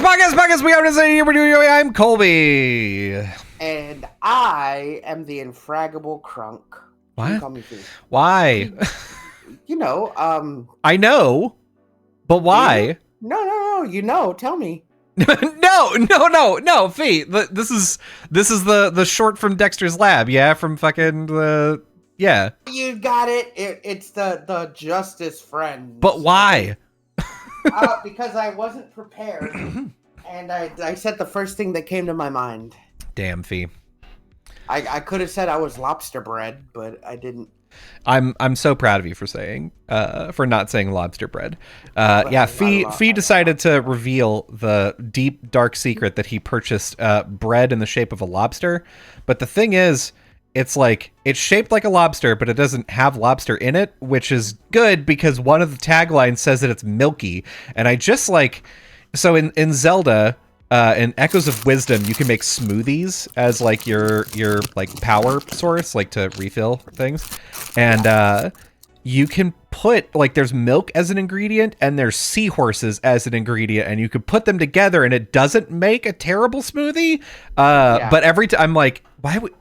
podcast. We are here. I'm Colby. And I am the infraggable Crunk. What? You call me Fee. Why? You know, I know, but why? No. Tell me. No, Fee. This is the short from Dexter's Lab. Yeah, from fucking the yeah. You got it. It's the Justice Friends. But why? Because I wasn't prepared, and I said the first thing that came to my mind. Damn, Fee. I could have said I was lobster bread, but I didn't. I'm so proud of you for not saying lobster bread. Yeah, Fee decided to reveal the deep dark secret that he purchased bread in the shape of a lobster. But the thing is, it's shaped like a lobster, but it doesn't have lobster in it, which is good because one of the taglines says that it's milky. And I just so in Zelda, in Echoes of Wisdom, you can make smoothies as your power source, to refill things. And you can put there's milk as an ingredient and there's seahorses as an ingredient, and you can put them together and it doesn't make a terrible smoothie. But every time I'm like,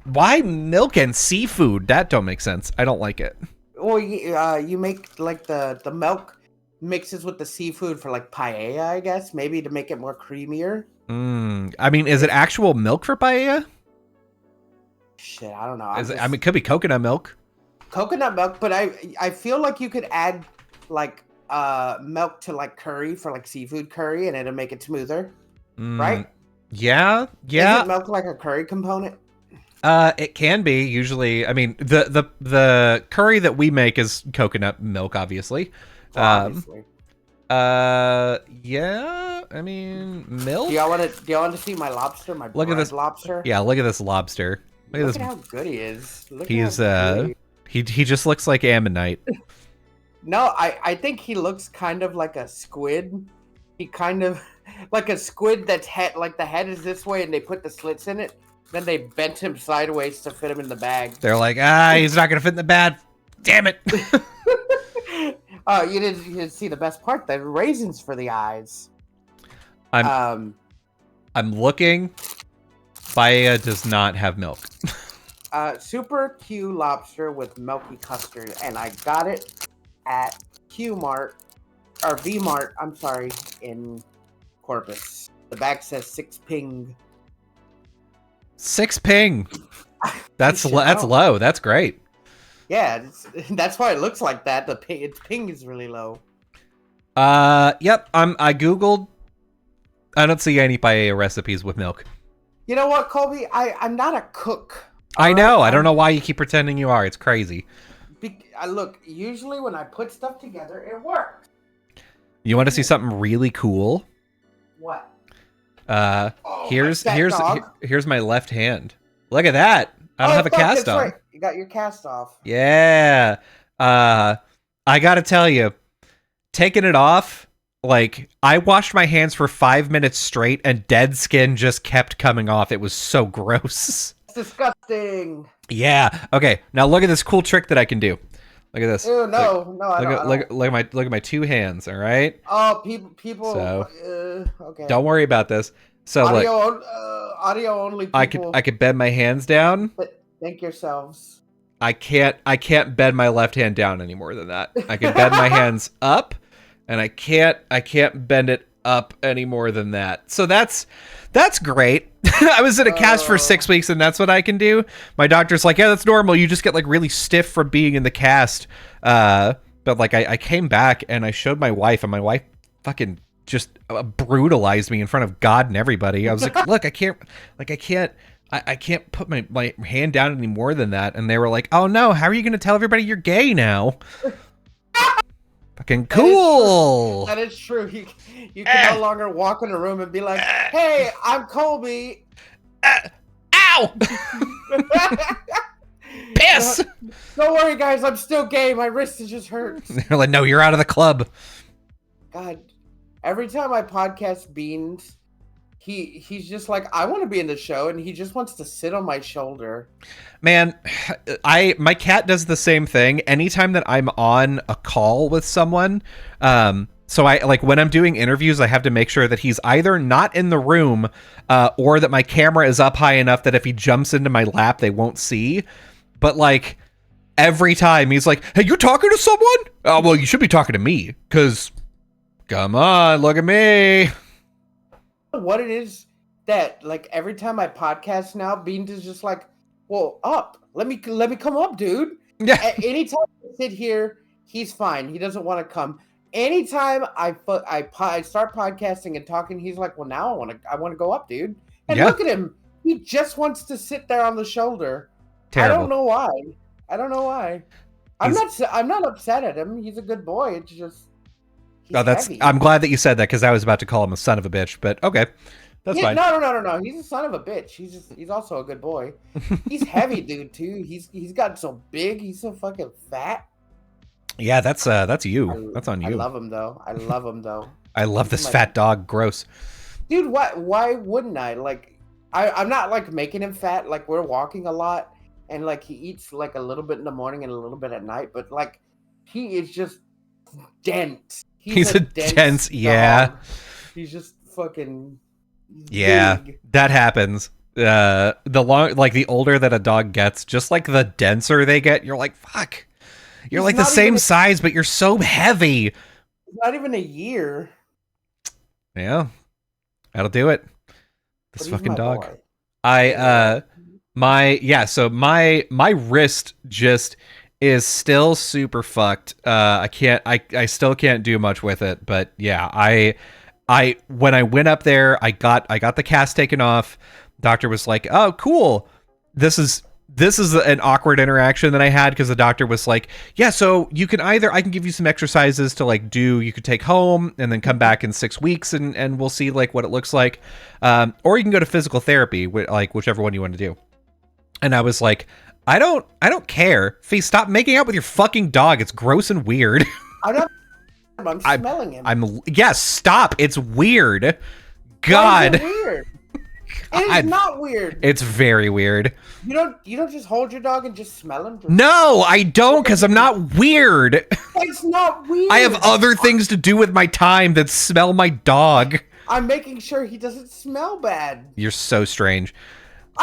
why milk and seafood? That don't make sense. I don't like it. Well, you make the milk mixes with the seafood for paella, I guess, maybe to make it more creamier. I mean, is it actual milk for paella? Shit, I don't know. It could be coconut milk. Coconut milk, but I feel like you could add milk to curry for seafood curry, and it'll make it smoother, right? Yeah. Isn't milk a curry component? It can be usually. I mean, the curry that we make is coconut milk, obviously. Obviously. Yeah. I mean, milk. Do y'all want to see my lobster? Look at this lobster. Yeah, look at this lobster. Look at how good he is. He just looks like ammonite. No, I think he looks kind of like a squid. He kind of like a squid that's the head is this way, and they put the slits in it. Then they bent him sideways to fit him in the bag. They're like, he's not gonna fit in the bag. Damn it! You didn't see the best part. The raisins for the eyes. I'm looking. Paella does not have milk. Super Q lobster with milky custard, and I got it at Q Mart or V Mart. I'm sorry, in Corpus. The bag says 6 ping. 6 ping. That's low. That's great. Yeah, that's why it looks like that. Its ping is really low. Yep. I googled. I don't see any paella recipes with milk. You know what, Colby? I'm not a cook. I know. I don't know why you keep pretending you are. It's crazy. Look, usually when I put stuff together, it works. You want to see something really cool? What? Here's my left hand. Look at that. I don't have a cast on. Right. You got your cast off. Yeah. I gotta tell you, taking it off, I washed my hands for 5 minutes straight and dead skin just kept coming off. It was so gross. It's disgusting. Yeah. Okay. Now look at this cool trick that I can do. Look at this. Ew, no, Look at my 2 hands. All right. Oh, people. So, okay. Don't worry about this. So audio only. People. I could bend my hands down. But thank yourselves. I can't bend my left hand down any more than that. I can bend my hands up, and I can't bend it up any more than that. So that's great. I was in a cast for 6 weeks, and that's what I can do. My doctor's like, yeah, that's normal. You just get really stiff from being in the cast. But I came back and I showed my wife, and my wife fucking just brutalized me in front of God and everybody. I was like, look, I can't put my hand down any more than that. And they were like, oh no, how are you going to tell everybody you're gay now? Fucking cool. That is true. You can no longer walk in a room and be like, hey, I'm Colby. Ow! Piss! Don't worry, guys. I'm still gay. My wrist is just hurt. They're like, no, you're out of the club. God. Every time I podcast Beans, he's just like, I want to be in the show, and he just wants to sit on my shoulder. Man, my cat does the same thing. Anytime that I'm on a call with someone, So I like when I'm doing interviews, I have to make sure that he's either not in the room or that my camera is up high enough that if he jumps into my lap, they won't see. But like every time he's like, "Hey, you talking to someone?" Oh, well, you should be talking to me because come on, look at me. What it is that like every time I podcast now, Beans is just like, "Well, up. Let me come up, dude." Yeah. Anytime I sit here, he's fine. He doesn't want to come. Anytime I start podcasting and talking, he's like, "Well, now I want to go up, dude." And Yeah. look at him. He just wants to sit there on the shoulder. Terrible. I don't know why. I'm not upset at him. He's a good boy. It's just heavy. I'm glad that you said that because I was about to call him a son of a bitch, but okay. That's fine. No. He's a son of a bitch. He's also a good boy. He's heavy, dude, too. He's gotten so big. He's so fucking fat. Yeah, that's you. That's on you. I love him though. I love this fat dog. Gross. Dude, why wouldn't I? Like I'm not like making him fat. Like we're walking a lot and like he eats like a little bit in the morning and a little bit at night, but like he is just dense. He's a dense dog. yeah. He's just fucking yeah, big. That happens. The older that a dog gets, just like the denser they get, you're like, fuck. You're like the same size, but you're so heavy. Not even a year. Yeah. That'll do it. This fucking dog. Boy. So my wrist just is still super fucked. I still can't do much with it, but yeah, I when I went up there, I got the cast taken off. Doctor was like, "Oh, cool. This is an awkward interaction that I had because the doctor was like, yeah, so you can I can give you some exercises to like do, you could take home and then come back in 6 weeks and we'll see like what it looks like. Or you can go to physical therapy, like whichever one you want to do." And I was like, I don't care. Fee, stop making out with your fucking dog. It's gross and weird. I'm smelling him. Stop. It's weird. God. Why is it weird? It is not weird. It's very weird. You don't just hold your dog and just smell him? No, I don't, because I'm not weird. It's not weird. I have other things to do with my time than smell my dog. I'm making sure he doesn't smell bad. You're so strange.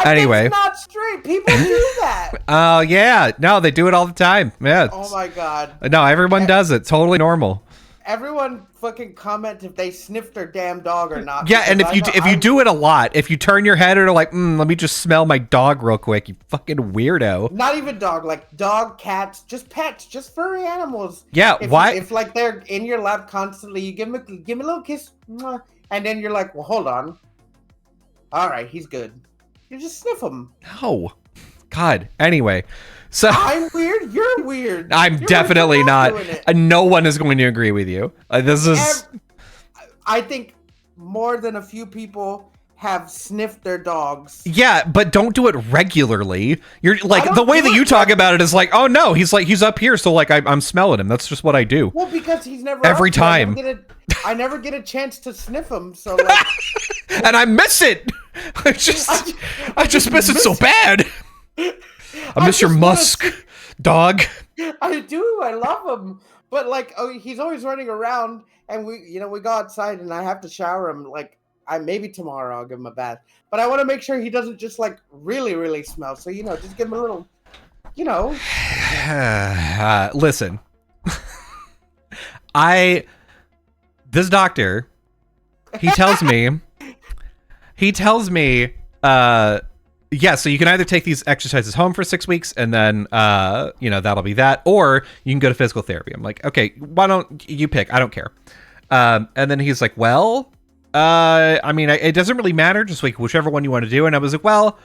Anyway. That's not straight. People do that. Oh, yeah. No, they do it all the time. Yeah. Oh, my God. No, everyone does it. Totally normal. Everyone fucking comment if they sniff their damn dog or not. Yeah, and if you do it a lot, if you turn your head and are like, let me just smell my dog real quick, you fucking weirdo. Not even dog, like dog, cats, just pets, just furry animals. Yeah, why? If like they're in your lap constantly, you give me a little kiss, and then you're like, well, hold on. All right, he's good. You just sniff him. No. God. Anyway. So I'm weird. You're weird. I'm definitely not. No one is going to agree with you. This is. I think more than a few people have sniffed their dogs. Yeah, but don't do it regularly. You're like the way that you talk about it is like, oh no, he's up here, so like I'm smelling him. That's just what I do. Well, because he's never every time. I never get a chance to sniff him, so like. And I miss it. I just miss it so bad. I miss your musk, dog. I do. I love him. But like, he's always running around, and we go outside, and I have to shower him. Like, maybe tomorrow I'll give him a bath. But I want to make sure he doesn't just like really, really smell. So just give him a little, Listen, this doctor, he tells me, yeah, so you can either take these exercises home for 6 weeks and then, that'll be that, or you can go to physical therapy. I'm like, okay, why don't you pick? I don't care. And then he's like, well, it doesn't really matter. Just like whichever one you want to do. And I was like, well,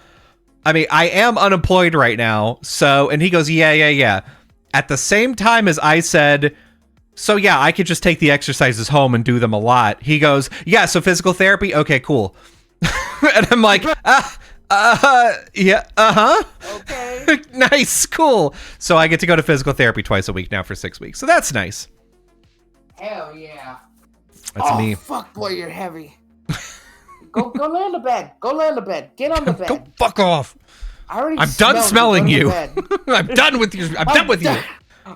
I am unemployed right now. So, and he goes, yeah. At the same time as I said, so yeah, I could just take the exercises home and do them a lot. He goes, yeah, so physical therapy. Okay, cool. And I'm like, yeah, okay. Nice, cool. So I get to go to physical therapy twice a week now for 6 weeks. So that's nice. Hell yeah. That's me. Fuck, boy, you're heavy. Go lay on the bed. Go lay on the bed. Get on the bed. Go fuck off. I'm done smelling you. I'm done with you. I'm done with you.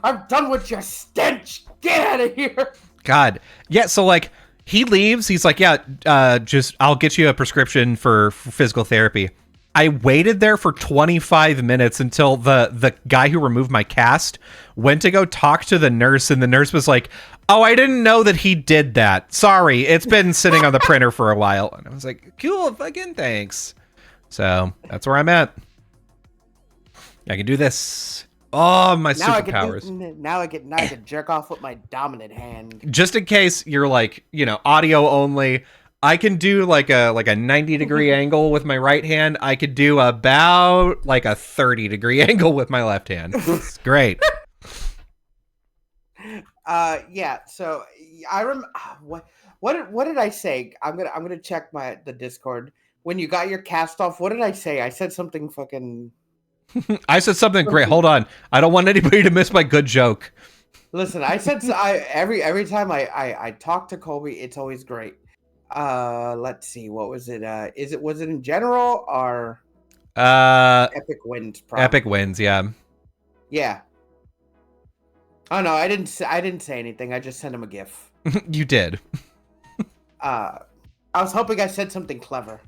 I'm done with your stench. Get out of here. God. Yeah, so like he leaves, he's like, yeah, just I'll get you a prescription for physical therapy. I waited there for 25 minutes until the guy who removed my cast went to go talk to the nurse, and the nurse was like, "Oh, I didn't know that he did that. Sorry, it's been sitting on the printer for a while." And I was like, "Cool, fucking thanks." So that's where I'm at. I can do this. Oh, my superpowers. Now I can jerk off with my dominant hand. Just in case you're like, audio only, I can do like a 90-degree angle with my right hand. I could do about like a 30-degree angle with my left hand. It's great. Yeah. So what did I say? I'm gonna check the Discord. When you got your cast off, what did I say? I said something fucking. I said something great. Hold on. I don't want anybody to miss my good joke. Listen, I said every time I talk to Colby, it's always great. Let's see. What was it? Was it in general or Epic Wins? Probably. Epic Wins, yeah. Yeah. Oh no, I didn't say anything. I just sent him a GIF. You did. I was hoping I said something clever.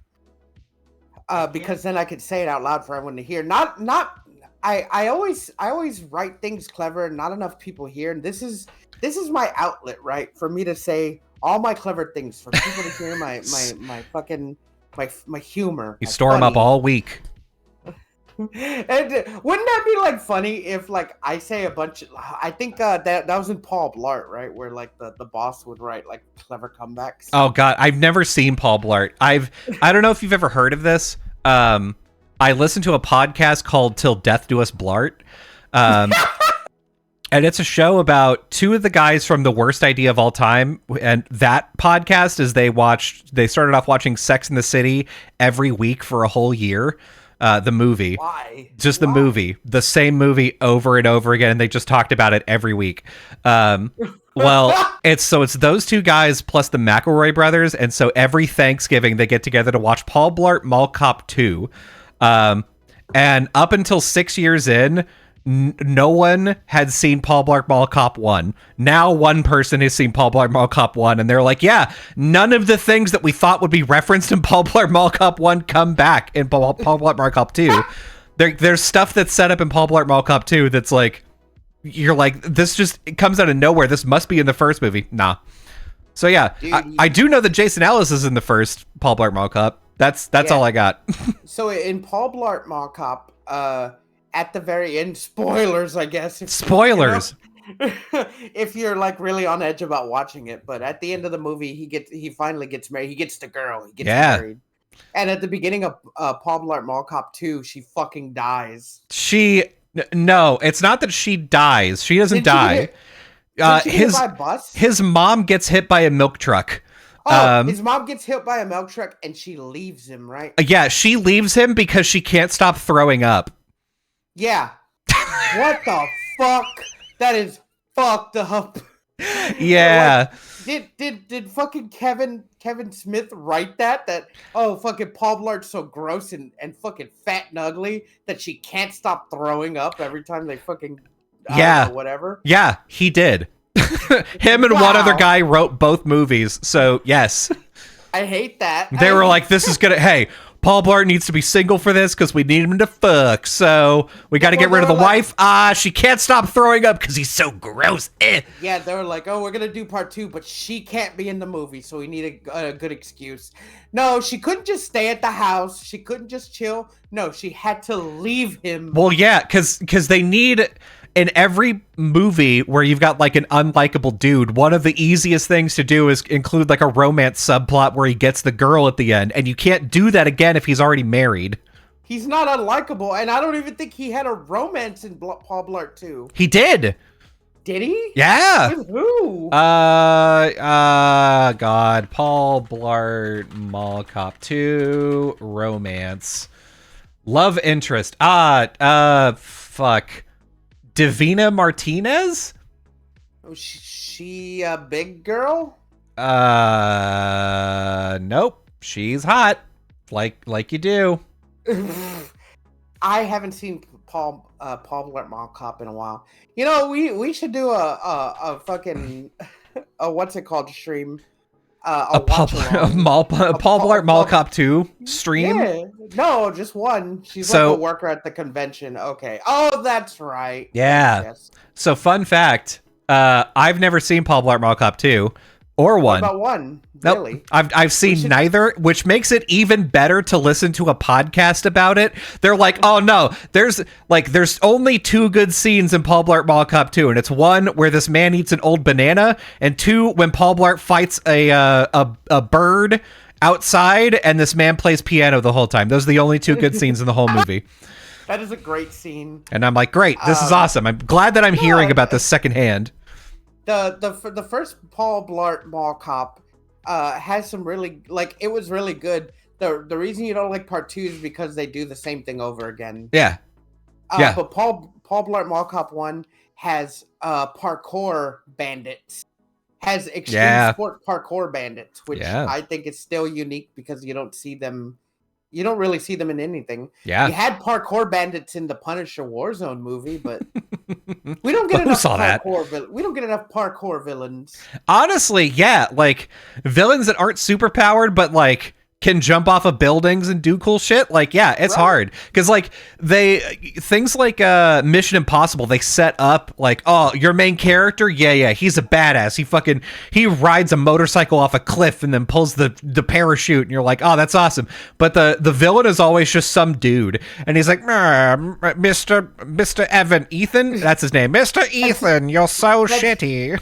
Because then I could say it out loud for everyone to hear. I always write things clever and not enough people hear. And this is my outlet, right? For me to say all my clever things, for people to hear my fucking my humor. You store them up all week. And wouldn't that be like funny if like I say a bunch of, I think that was in Paul Blart, right? Where like the boss would write like clever comebacks. Oh god, I've never seen Paul Blart. I don't know if you've ever heard of this. I listened to a podcast called Till Death Do Us Blart. And it's a show about two of the guys from The Worst Idea of All Time. And that podcast is they started off watching Sex and the City every week for a whole year. The movie. Why? Just the movie. The same movie over and over again. And they just talked about it every week. Well, it's those two guys plus the McElroy brothers. And so every Thanksgiving they get together to watch Paul Blart Mall Cop 2. And up until 6 years in, no one had seen Paul Blart Mall Cop 1. Now one person has seen Paul Blart Mall Cop 1, and they're like, yeah, none of the things that we thought would be referenced in Paul Blart Mall Cop 1 come back in Paul Blart Mall Cop 2. There's stuff that's set up in Paul Blart Mall Cop 2 that's like, you're like, it comes out of nowhere. This must be in the first movie. Nah. So yeah, I do know that Jason Ellis is in the first Paul Blart Mall Cop. That's all I got. So in Paul Blart Mall Cop, at the very end, spoilers, I guess. Spoilers. If you're like really on edge about watching it, but at the end of the movie, he finally gets married. He gets the girl. He gets married. And at the beginning of Paul Blart Mall Cop 2, she fucking dies. No, it's not that she dies. She doesn't die. Did she get hit by a bus? His mom gets hit by a milk truck. His mom gets hit by a milk truck and she leaves him, right? Yeah, she leaves him because she can't stop throwing up. Yeah. What the fuck? That is fucked up. Yeah. Like, did fucking Kevin Smith write that fucking Paul Blart's so gross and fucking fat and ugly that she can't stop throwing up every time they fucking whatever? Yeah, he did. Him and one other guy wrote both movies, so yes. I hate that. They were like, this is gonna, hey, Paul Blart needs to be single for this because we need him to fuck, so we got to get rid of the wife. She can't stop throwing up because he's so gross. Yeah, they were like, we're going to do part 2, but she can't be in the movie, so we need a good excuse. No, she couldn't just stay at the house. She couldn't just chill. No, she had to leave him. Well, yeah, because they need... In every movie where you've got like an unlikable dude, one of the easiest things to do is include like a romance subplot where he gets the girl at the end, and you can't do that again if he's already married. He's not unlikable, and I don't even think he had a romance in Paul Blart 2. He did. Did he? Yeah. With who? God, Paul Blart Mall Cop 2 romance love interest. Fuck. Davina Martinez? Oh, she a big girl? Nope. She's hot. Like you do. I haven't seen Paul Blart Mall Cop in a while. You know, we should do a fucking what's it called? Stream. A Paul, Paul Blart Mall Cop 2 stream? Yeah. No, just one. She's like a worker at the convention. Okay. Oh, that's right. Yeah. Yes. So fun fact, I've never seen Paul Blart Mall Cop 2 or 1. What about 1? Nope. Really? I've seen neither, which makes it even better to listen to a podcast about it. They're like, oh no, there's only 2 good scenes in Paul Blart Mall Cop 2, and it's 1 where this man eats an old banana, and 2 when Paul Blart fights a bird outside, and this man plays piano the whole time. Those are the only 2 good scenes in the whole movie. That is a great scene. And I'm like, great, this is awesome. I'm glad that I'm hearing about this secondhand. The first Paul Blart Mall Cop has some really, like, it was really good. The reason you don't like part 2 is because they do the same thing over again. Yeah. But Paul Blart Mall Cop 1 has parkour bandits. Has extreme sport parkour bandits, which I think is still unique because you don't see them. You don't really see them in anything. Yeah. You had parkour bandits in the Punisher Warzone movie, but we don't get enough parkour. We don't get enough parkour villains. Honestly, yeah, like villains that aren't super powered, but like can jump off of buildings and do cool shit. Like, yeah, it's hard because like things like Mission Impossible, they set up like, oh, your main character, yeah, he's a badass. He rides a motorcycle off a cliff and then pulls the parachute, and you're like, oh, that's awesome. But the villain is always just some dude, and he's like, Mr. Ethan, that's his name, Mr. Ethan, you're so shitty.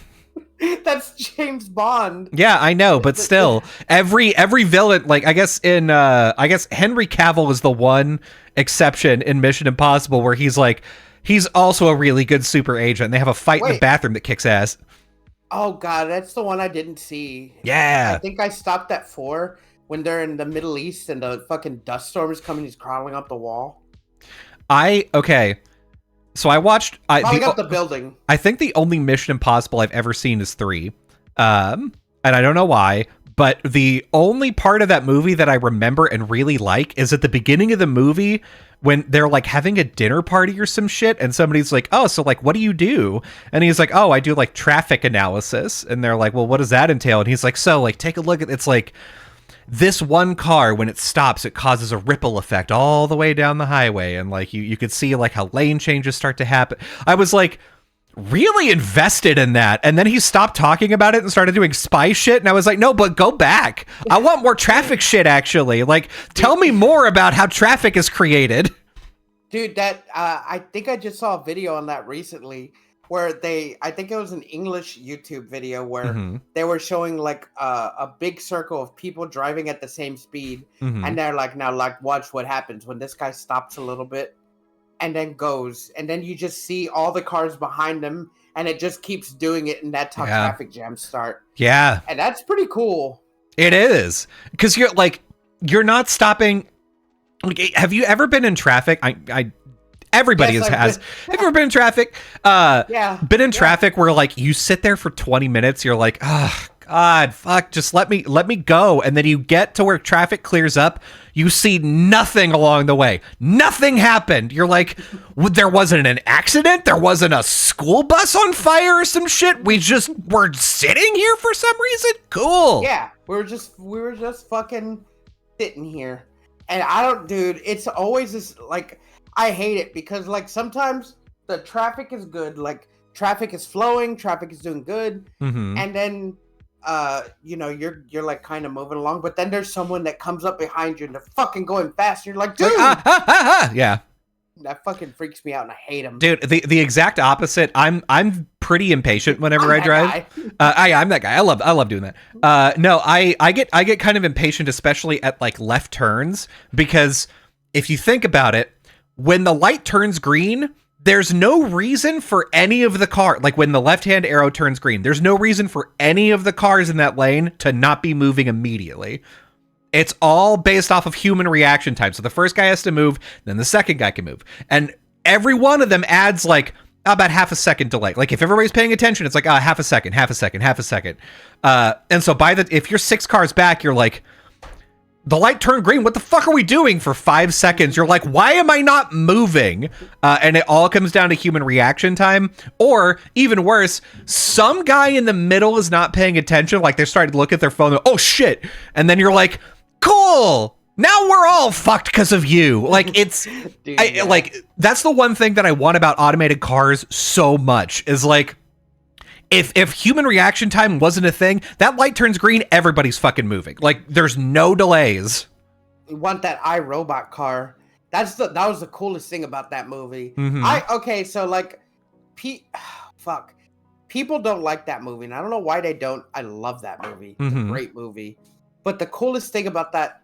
That's James Bond. Yeah, I know, but still, every villain, like I guess Henry Cavill is the one exception in Mission Impossible where he's also a really good super agent. And they have a fight in the bathroom that kicks ass. Oh god, that's the one I didn't see. Yeah, I think I stopped at 4 when they're in the Middle East and the fucking dust storm is coming. He's crawling up the wall. So I watched the building. I think the only Mission Impossible I've ever seen is 3. And I don't know why, but the only part of that movie that I remember and really like is at the beginning of the movie when they're like having a dinner party or some shit, and somebody's like, oh, so like what do you do? And he's like, oh, I do like traffic analysis. And they're like, well, what does that entail? And he's like, so like take a look at it's like this one car, when it stops, it causes a ripple effect all the way down the highway. And like you could see like how lane changes start to happen. I was like really invested in that. And then he stopped talking about it and started doing spy shit. And I was like, no, but go back. I want more traffic shit, actually. Like, tell me more about how traffic is created. Dude, that I think I just saw a video on that recently where I think it was an English YouTube video where they were showing like a big circle of people driving at the same speed. And they're like, now like watch what happens when this guy stops a little bit and then goes. And then you just see all the cars behind them and it just keeps doing it. And that's how traffic jams start. Yeah. And that's pretty cool. It is. Because you're not stopping. Like, have you ever been in traffic? Everybody has. Have you ever been in traffic? Been in traffic where like you sit there for 20 minutes. You're like, oh God, fuck, just let me go. And then you get to where traffic clears up. You see nothing along the way. Nothing happened. You're like, there wasn't an accident. There wasn't a school bus on fire or some shit. We just were sitting here for some reason. Cool. Yeah, we were just fucking sitting here. And dude, it's always this like. I hate it because like sometimes the traffic is good, like traffic is flowing, traffic is doing good, and then you're like kind of moving along, but then there's someone that comes up behind you and they're fucking going fast. You're like, dude, yeah, that fucking freaks me out, and I hate them, dude. The exact opposite. I'm pretty impatient whenever I drive. I'm that guy. I love doing that. No, I get kind of impatient, especially at like left turns, because if you think about it. When the light turns green, there's no reason for any of the car. Like when the left-hand arrow turns green, there's no reason for any of the cars in that lane to not be moving immediately. It's all based off of human reaction time. So the first guy has to move, then the second guy can move. And every one of them adds like about half a second delay. Like if everybody's paying attention, it's like half a second. And so if you're 6 cars back, you're like, the light turned green. What the fuck are we doing for 5 seconds? You're like, why am I not moving? And it all comes down to human reaction time. Or even worse, some guy in the middle is not paying attention. Like they're starting to look at their phone. Oh shit. And then you're like, cool. Now we're all fucked because of you. Like it's Dude, like that's the one thing that I want about automated cars so much is like, if human reaction time wasn't a thing, that light turns green, everybody's fucking moving. Like, there's no delays. You want that iRobot car. That was the coolest thing about that movie. Mm-hmm. So like, people don't like that movie, and I don't know why they don't. I love that movie. It's a great movie. But the coolest thing about that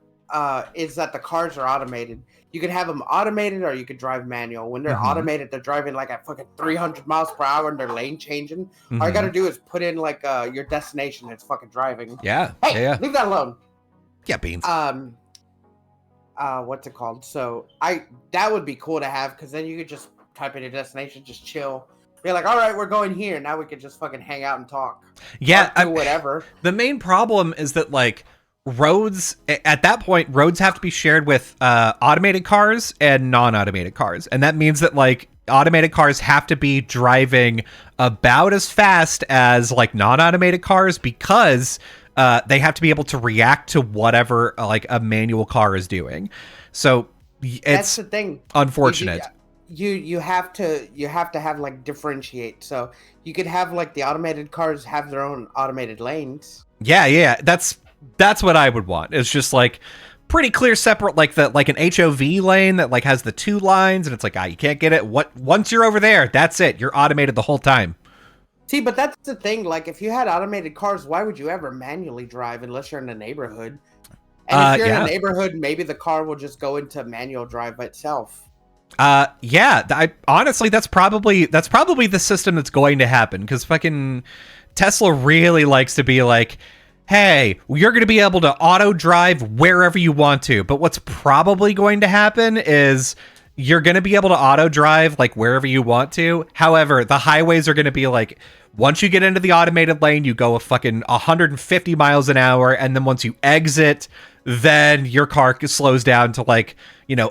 is that the cars are automated. You could have them automated or you could drive manual. When they're automated, they're driving like at fucking 300 miles per hour and they're lane changing. All you got to do is put in like your destination. It's fucking driving. Yeah. Hey, yeah. leave that alone. Yeah, beans. What's it called? So that would be cool to have because then you could just type in your destination, just chill. You're like, all right, we're going here. Now we could just fucking hang out and talk. Yeah. Do whatever. The main problem is that like, roads at that point have to be shared with automated cars and non-automated cars, and that means that like automated cars have to be driving about as fast as like non-automated cars because they have to be able to react to whatever like a manual car is doing. So that's the thing. Unfortunate. You have to have like differentiate. So you could have like the automated cars have their own automated lanes. Yeah, that's what I would want. It's just like pretty clear separate, like an HOV lane that like has the 2 lines and it's like, you can't get it. Once you're over there, that's it. You're automated the whole time. See, but that's the thing. Like if you had automated cars, why would you ever manually drive unless you're in a neighborhood? And if you're in a neighborhood, maybe the car will just go into manual drive by itself. Honestly, that's probably the system that's going to happen because fucking Tesla really likes to be like, hey, you're going to be able to auto drive wherever you want to. But what's probably going to happen is you're going to be able to auto drive like wherever you want to. However, the highways are going to be like, once you get into the automated lane, you go a fucking 150 miles an hour. And then once you exit, then your car slows down to like,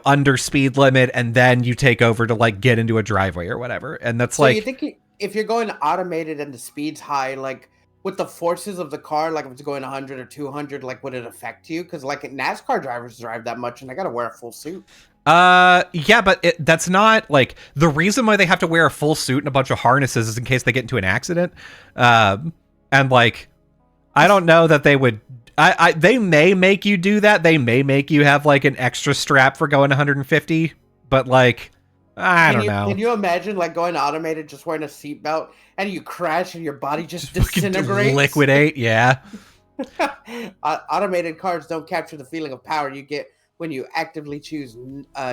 under speed limit. And then you take over to like get into a driveway or whatever. And that's so you think if you're going automated and the speed's high, like, with the forces of the car, like if it's going 100 or 200, like would it affect you? Because like NASCAR drivers drive that much and they got to wear a full suit. Yeah, but that's not like the reason why they have to wear a full suit and a bunch of harnesses is in case they get into an accident. And like, I don't know that they would. They may make you do that. They may make you have like an extra strap for going 150, but like, I don't know. Can you imagine like going automated, just wearing a seatbelt, and you crash and your body just disintegrates? Liquidate, yeah. Automated cars don't capture the feeling of power you get when you actively choose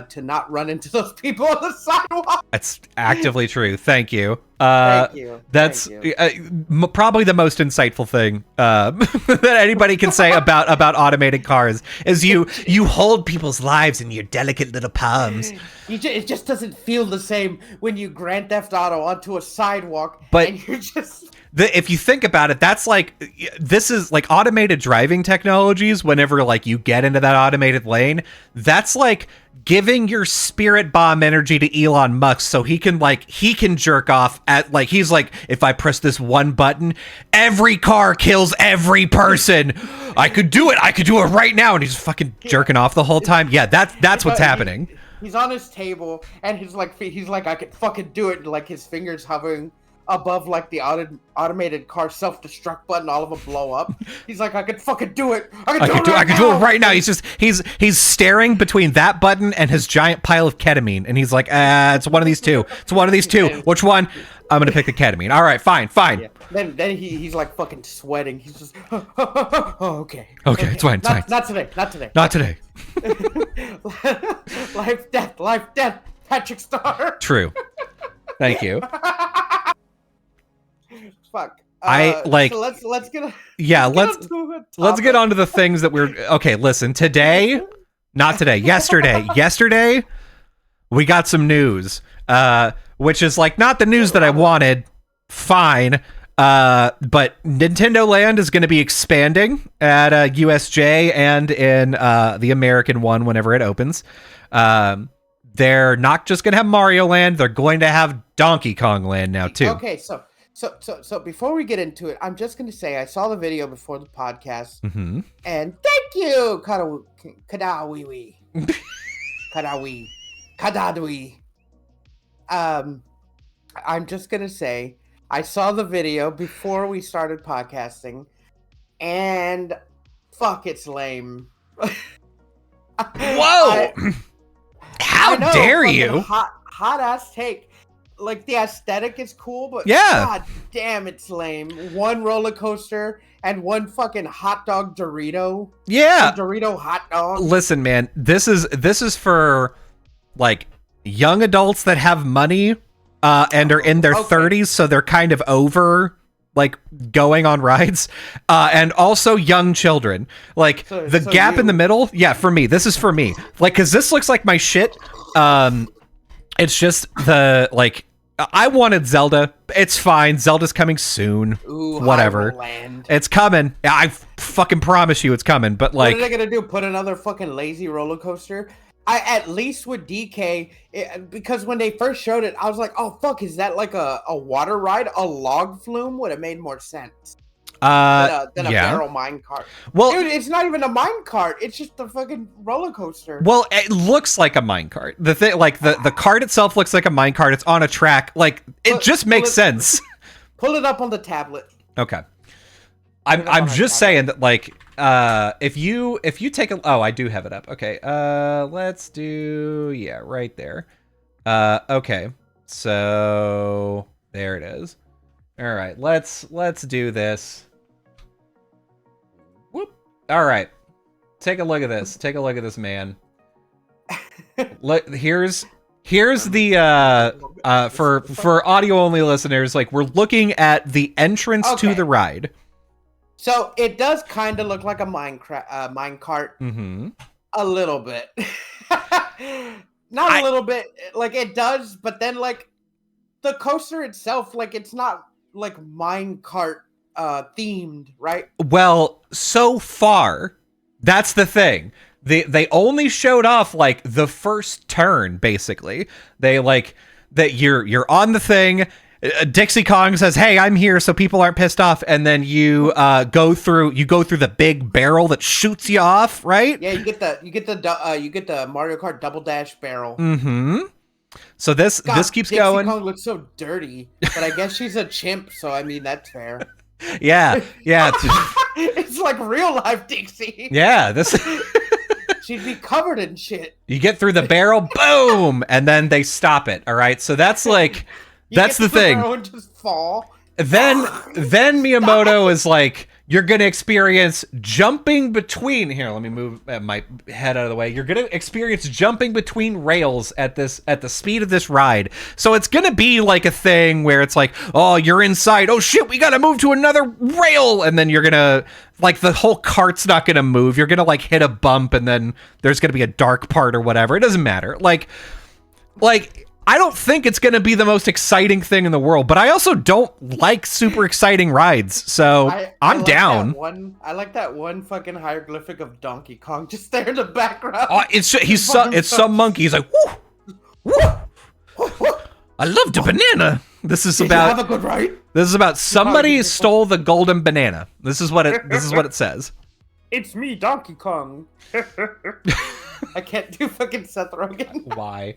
to not run into those people on the sidewalk. That's actively true. Thank you. Thank you. That's probably the most insightful thing that anybody can say about automated cars is you hold people's lives in your delicate little palms. It just doesn't feel the same when you Grand Theft Auto onto a sidewalk, but and you're just... If you think about it, that's like, this is like automated driving technologies. Whenever like you get into that automated lane, that's like giving your spirit bomb energy to Elon Musk so he can jerk off at like, he's like, if I press this one button, every car kills every person. I could do it right now. And he's fucking jerking off the whole time. Yeah, that's what's happening. He's on his table and he's like, I could fucking do it. And like his fingers hovering above like the automated car self-destruct button, all of them blow up. He's like, I could fucking do it. I could do it right now. He's staring between that button and his giant pile of ketamine, and he's like, it's one of these two. Which one? I'm gonna pick the ketamine. All right, fine. Yeah. Then he's like fucking sweating. He's just, okay, it's fine. Not today. Life, death, Patrick Star. True. Thank you. Fuck. So let's get. Let's get on to the things that we're okay. Listen, yesterday, we got some news, which is like not the news that I wanted. Fine. But Nintendo Land is going to be expanding at USJ and in the American one whenever it opens. They're not just going to have Mario Land; they're going to have Donkey Kong Land now too. Okay, so before we get into it, I'm just going to say I saw the video before the podcast, Mm-hmm. and thank you, Kadawiwi, Kadadwi. I'm just going to say I saw the video before we started podcasting, and fuck, it's lame. Whoa! How dare you? Hot ass take. Like, the aesthetic is cool, but yeah, god damn, it's lame. One roller coaster and one fucking hot dog Dorito. Yeah, a Dorito hot dog. Listen, man, this is for like young adults that have money and are in their 30s, so they're kind of over like going on rides, and also young children. Like the gap in the middle. Yeah, for me, this is for me. Like, because this looks like my shit. It's just the like. I wanted Zelda. It's fine. Zelda's coming soon. Ooh, whatever. It's coming. I fucking promise you it's coming. But like, what are they gonna do? Put another fucking lazy roller coaster? At least with DK, because when they first showed it, I was like, oh fuck, is that like a water ride? A log flume would have made more sense. Than a barrel mine cart. Well, dude, it's not even a mine cart. It's just a fucking roller coaster. Well, it looks like a mine cart. The thing, like the cart itself looks like a mine cart. It's on a track. Like it just makes sense. Pull it up on the tablet. Okay. I'm just saying that like if you take a I do have it up. Okay. Let's do right there. Okay. So there it is. All right. Let's do this. Whoop. All right. Take a look at this. Take a look at this man. Look, here's the for audio only listeners, like we're looking at the entrance to the ride. So it does kind of look like a mine cart. Mm-hmm. A little bit. Not a little bit. Like it does, but then like the coaster itself, like it's not like mine cart themed, right? Well, so far, that's the thing. They only showed off like the first turn, basically. They like that you're on the thing. Dixie Kong says, "Hey, I'm here," so people aren't pissed off, and then you go through the big barrel that shoots you off, right? Yeah, you get the Mario Kart Double Dash barrel. Mm-hmm. So this keeps Dixie going. Kong looks so dirty, but I guess she's a chimp, so I mean that's fair. Yeah. It's like real life Dixie. Yeah, this. She'd be covered in shit. You get through the barrel, boom, and then they stop it. All right, so that's like. That's the thing. And just fall. Then Miyamoto is like, you're gonna experience jumping between. Here, let me move my head out of the way. You're gonna experience jumping between rails at the speed of this ride. So it's gonna be like a thing where it's like, oh, you're inside. Oh shit, we gotta move to another rail, and then you're gonna like the whole cart's not gonna move. You're gonna like hit a bump, and then there's gonna be a dark part or whatever. It doesn't matter. Like. I don't think it's going to be the most exciting thing in the world, but I also don't like super exciting rides, so I'm down. I like that one fucking hieroglyphic of Donkey Kong just there in the background. Oh, it's some monkey. He's like, woo, woo. I love the banana. This is about. Have a good ride. This is about somebody stole the golden banana. This is what it says. It's me, Donkey Kong. I can't do fucking Seth Rogen. Why?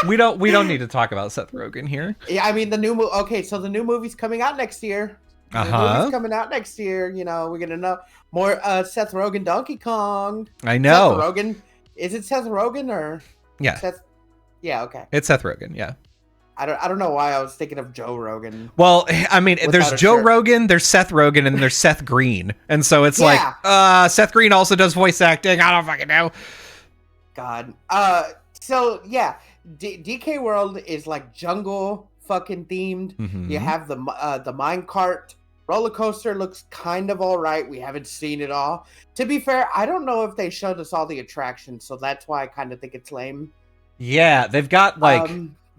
We don't need to talk about Seth Rogen here. Yeah, I mean the new movie. Okay, so the new movie's coming out next year. The movie's coming out next year. You know, we're gonna know more Seth Rogen Donkey Kong. I know. Seth Rogen. Is it Seth Rogen or? Yeah. Yeah. Okay. It's Seth Rogen. Yeah. I don't know why I was thinking of Joe Rogan. Well, I mean, there's Joe Rogan, there's Seth Rogen, and there's Seth Green, and so it's like Seth Green also does voice acting. I don't fucking know. God. So yeah. DK World is like jungle fucking themed. Mm-hmm. You have the minecart roller coaster looks kind of all right. We haven't seen it all. To be fair, I don't know if they showed us all the attractions, so that's why I kind of think it's lame. Yeah, they've got like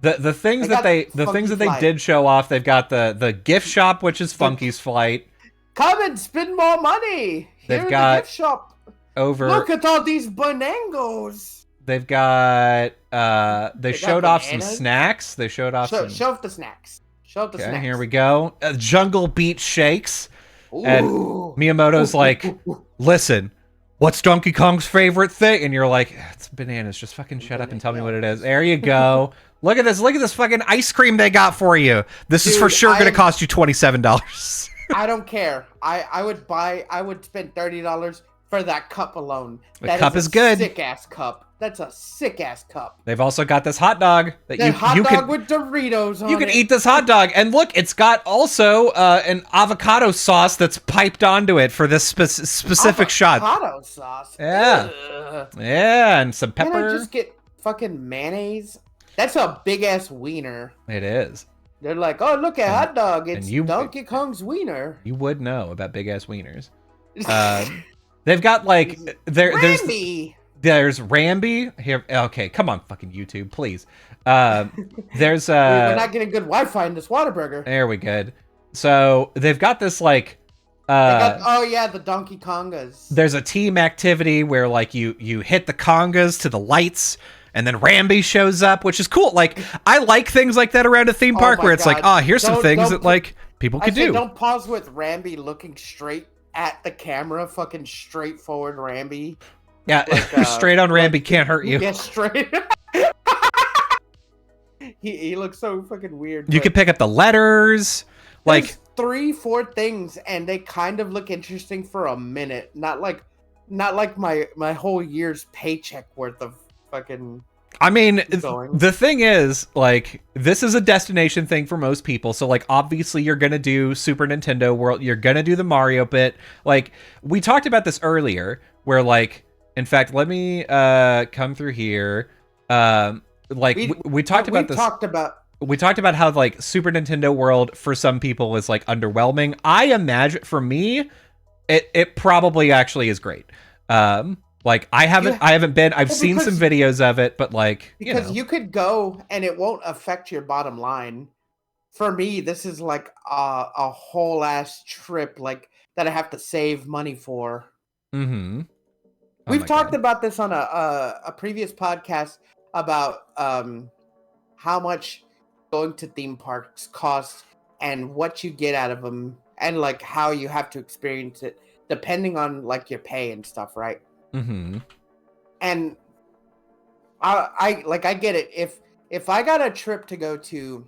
The things that they Flight. did show off, they've got the gift shop, which is Funky's Flight. Come and spend more money here They've in got the gift shop. over. Look at all these bonangos. They've got they showed off some bananas? snacks. They showed off some. Show off the snacks. Show off the Okay, snacks. here we go. Jungle Beach shakes. And Ooh. Miyamoto's like, listen, what's Donkey Kong's favorite thing? And you're like, it's bananas. Just fucking shut up and tell me what it is. There you go. Look at this. Look at this fucking ice cream they got for you. This is for sure going to cost you $27. I don't care. I would spend $30 for that cup alone. The cup is good. Sick ass cup. That's a sick ass cup. They've also got this hot dog that hot dog with Doritos on it. You can eat this hot dog, and look, it's got also an avocado sauce that's piped onto it for this specific shot. Avocado sauce. Yeah. Ugh. Yeah, and some pepper. Can I just get fucking mayonnaise? That's a big ass wiener. It is. They're like, oh, look at hot dog. It's Donkey Kong's wiener. You would know about big ass wieners. They've got like there's Rambi here. Okay, come on, fucking YouTube, please. There's we're not getting good Wi-Fi in this Whataburger. There we go. So they've got this like. Oh yeah, the Donkey Kongas. There's a team activity where like you hit the congas to the lights. And then Rambi shows up, which is cool. Like, I like things like that around a theme park where it's like, oh, here's some things that, like, people could do. Don't pause with Rambi looking straight at the camera. Fucking straightforward Rambi. Yeah, like, straight on Rambi can't hurt you. Yeah, straight. he looks so fucking weird. You can pick up the letters. Like 3-4 things, and they kind of look interesting for a minute. Not like my whole year's paycheck worth of fucking. I mean, the thing is, like, this is a destination thing for most people. So, like, obviously you're going to do Super Nintendo World. You're going to do the Mario bit. Like, we talked about this earlier where, like, in fact, let me come through here. Like, we talked about this. We talked about how, like, Super Nintendo World for some people is, like, underwhelming. I imagine, for me, it probably actually is great. Like, I haven't been, I've seen some videos of it, but like, because you could go and it won't affect your bottom line. For me, this is like a whole ass trip, like that I have to save money for. Mm-hmm. We've talked about this on a previous podcast about how much going to theme parks costs and what you get out of them, and like how you have to experience it depending on like your pay and stuff, right? Mm-hmm. And I get it. If I got a trip to go to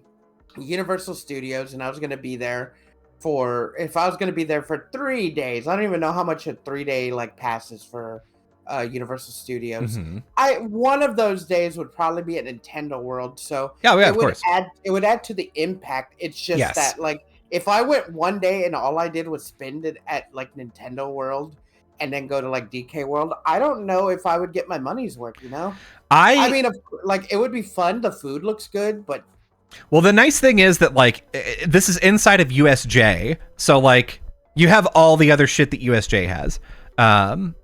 Universal Studios and I was gonna be there for 3 days, I don't even know how much a 3-day like pass is for Universal Studios. Mm-hmm. One of those days would probably be at Nintendo World. So yeah, of course. It would add to the impact. It's just that like if I went one day and all I did was spend it at like Nintendo World and then go to like DK World, I don't know if I would get my money's worth, you know? I mean, like, it would be fun. The food looks good, but... Well, the nice thing is that, like, this is inside of USJ, so, like, you have all the other shit that USJ has.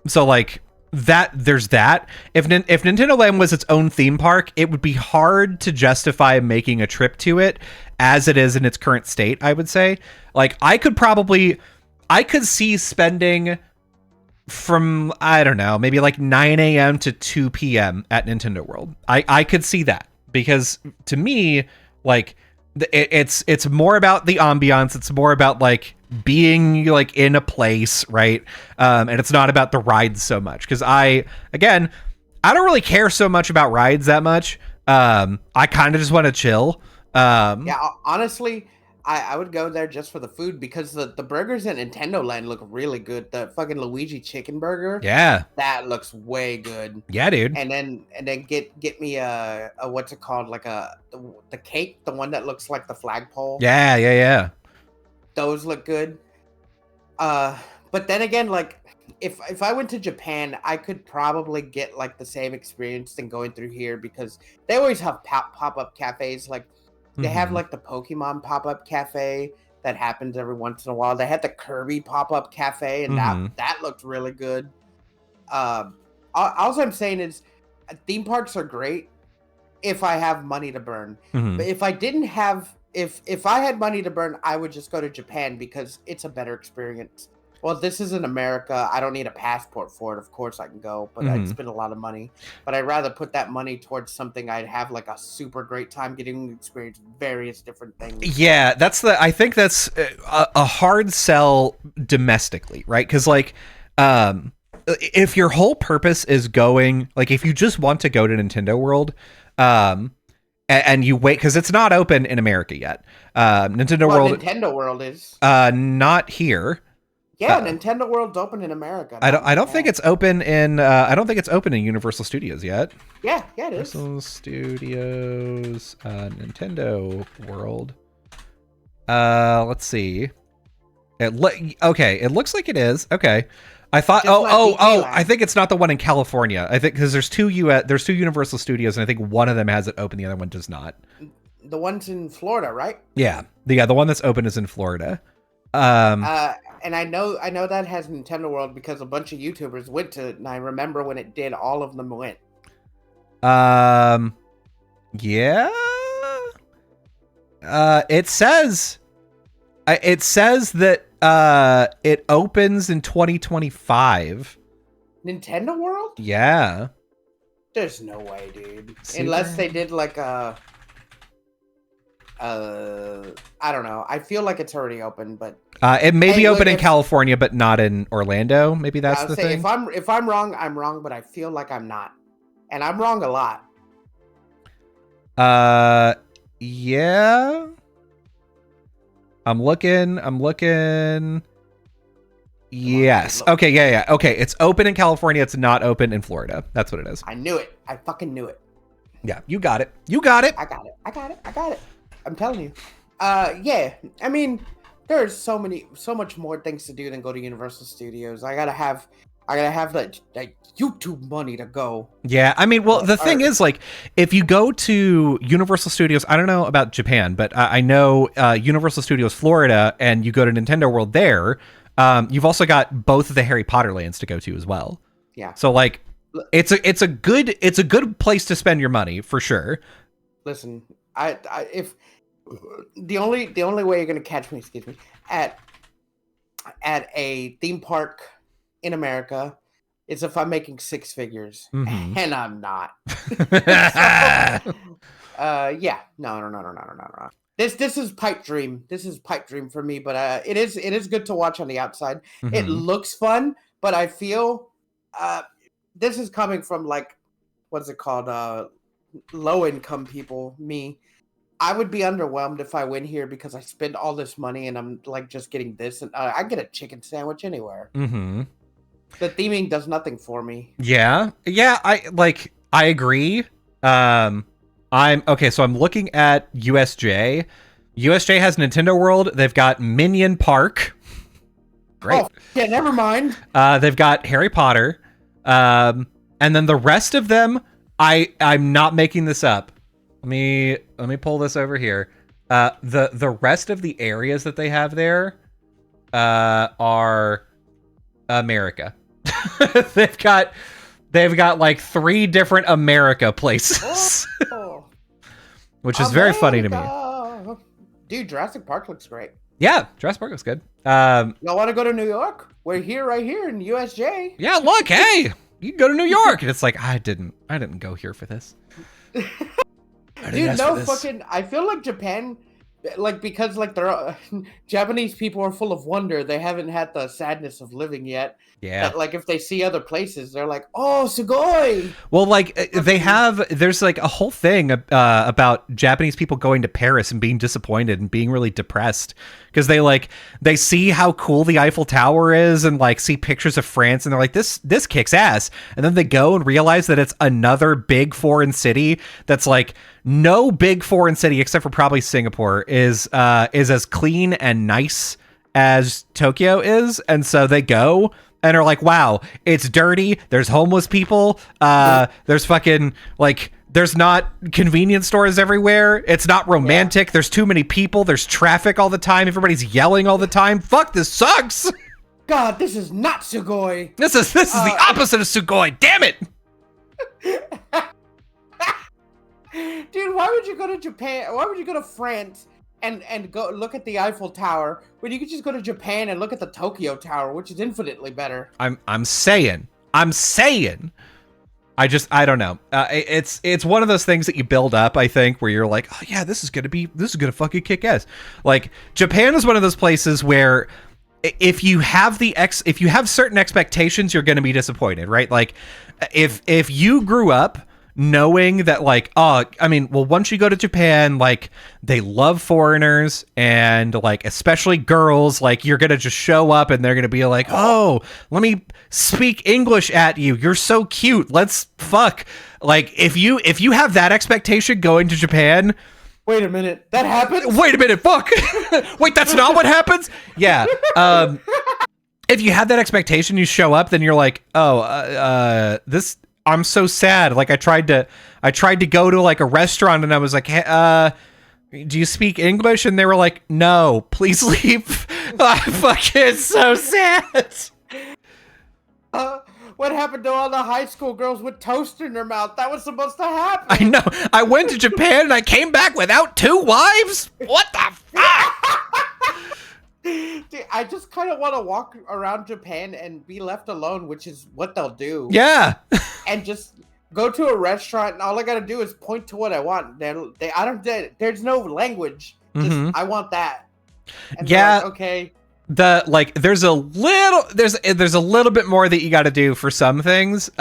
So, like, there's that. If Nintendo Land was its own theme park, it would be hard to justify making a trip to it as it is in its current state, I would say. Like, I could see spending... from, I don't know, maybe like 9 a.m. to 2 p.m. at Nintendo World. I could see that because to me, like, it's more about the ambiance. It's more about like being like in a place, right? And it's not about the rides so much because I don't really care so much about rides that much. I kind of just want to chill. Yeah, honestly, I would go there just for the food because the burgers in Nintendo Land look really good. The fucking Luigi chicken burger, yeah, that looks way good. Yeah, dude. And then get me a what's it called, like the cake, the one that looks like the flagpole. Yeah. Those look good. But then again, like if I went to Japan, I could probably get like the same experience than going through here because they always have pop-up cafes like. They have like the Pokemon pop-up cafe that happens every once in a while. They had the Kirby pop-up cafe, and that looked really good. All I'm saying is theme parks are great. if I have money to burn. Mhm. But if I didn't have, if I had money to burn, I would just go to Japan because it's a better experience. Well, this is in America. I don't need a passport for it. Of course, I can go, but I'd spend a lot of money. But I'd rather put that money towards something I'd have like a super great time getting to experience various different things. Yeah, I think that's a hard sell domestically, right? Because like, if your whole purpose is going, like, if you just want to go to Nintendo World, and you wait because it's not open in America yet. Nintendo World is not here. Yeah, Nintendo World's open in America. I don't think it's open in I don't think it's open in Universal Studios yet. Yeah, it is. Universal Studios, Nintendo World. Let's see. Okay, it looks like it is. Okay. I thought I think it's not the one in California. I think because there's two Universal Studios and I think one of them has it open, the other one does not. The one's in Florida, right? Yeah. The one that's open is in Florida. And I know that has Nintendo World because a bunch of YouTubers went to it, and I remember when it did, all of them went. Yeah. It says that it opens in 2025. Nintendo World? Yeah. There's no way, dude. Unless they did like a I don't know. I feel like it's already open, but it may be open in California, but not in Orlando. Maybe that's the thing. If I'm wrong, I'm wrong, but I feel like I'm not, and I'm wrong a lot. Yeah. I'm looking. Yes. Okay. Yeah. Okay. It's open in California. It's not open in Florida. That's what it is. I knew it. I fucking knew it. Yeah. You got it. I got it. I'm telling you. Yeah. I mean, there's so much more things to do than go to Universal Studios. I gotta have that YouTube money to go. Yeah, I mean, well, the thing is, like, if you go to Universal Studios, I don't know about Japan, but I know Universal Studios Florida, and you go to Nintendo World there, you've also got both of the Harry Potter lands to go to as well. Yeah. So, like, it's a good place to spend your money for sure. Listen, if the only way you're gonna catch me, at a theme park in America is if I'm making six figures, and I'm not. Yeah, no. This is pipe dream. This is pipe dream for me, but it is good to watch on the outside. It looks fun, but I feel this is coming from like what's it called? Low income people. Me. I would be underwhelmed if I went here because I spend all this money and I'm like just getting this, and I get a chicken sandwich anywhere. The theming does nothing for me. Yeah, I agree. I'm okay. So I'm looking at USJ. USJ has Nintendo World. They've got Minion Park. Great. Oh, yeah, never mind. They've got Harry Potter. And then the rest of them, I'm not making this up. Let me pull this over here. The rest of the areas that they have there are America. they've got like 3 different America places. Which is very funny to me. Dude, Jurassic Park looks great. Yeah, Jurassic Park looks good. Y'all want to go to New York? We're right here in USJ. Yeah, look, hey, you can go to New York. And it's like, I didn't go here for this. Dude, no fucking. I feel like Japan, like because like they're Japanese people are full of wonder. They haven't had the sadness of living yet. Yeah. But, like if they see other places, they're like, "Oh, sugoi." Well, like there's like a whole thing about Japanese people going to Paris and being disappointed and being really depressed because they see how cool the Eiffel Tower is and like see pictures of France and they're like, this kicks ass, and then they go and realize that it's another big foreign city that's like no big foreign city except for probably Singapore is as clean and nice as Tokyo is, and so they go and are like, wow, it's dirty. There's homeless people. There's fucking like, there's not convenience stores everywhere. It's not romantic. Yeah. There's too many people. There's traffic all the time. Everybody's yelling all the time. Fuck, this sucks. God, this is not sugoi. This is the opposite of sugoi. Damn it. Dude, why would you go to Japan? Why would you go to France and go look at the Eiffel Tower when you could just go to Japan and look at the Tokyo Tower, which is infinitely better? I'm saying. I don't know. It's one of those things that you build up, I think, where you're like, oh yeah, this is gonna fucking kick ass. Like, Japan is one of those places where if you have certain expectations, you're gonna be disappointed, right? Like, if you grew up knowing that, like, oh, I mean, well, once you go to Japan, like, they love foreigners, and like, especially girls, like, you're gonna just show up and they're gonna be like, oh, let me speak English at you, you're so cute, let's fuck. Like, if you have that expectation going to Japan, wait a minute, that happens? Wait a minute, fuck. Wait, that's not what happens? Yeah. If you have that expectation, you show up, then you're like, oh, this, I'm so sad. Like, I tried to go to like a restaurant and I was like, hey, do you speak English? And they were like, no, please leave. I fucking so sad. What happened to all the high school girls with toast in their mouth? That was supposed to happen. I know. I went to Japan and I came back without 2 wives? What the fuck? Dude, I just kind of want to walk around Japan and be left alone, which is what they'll do. Yeah. And just go to a restaurant and all I gotta do is point to what I want. There's no language. Just, I want that. And yeah. like, okay. There's a little bit more that you got to do for some things.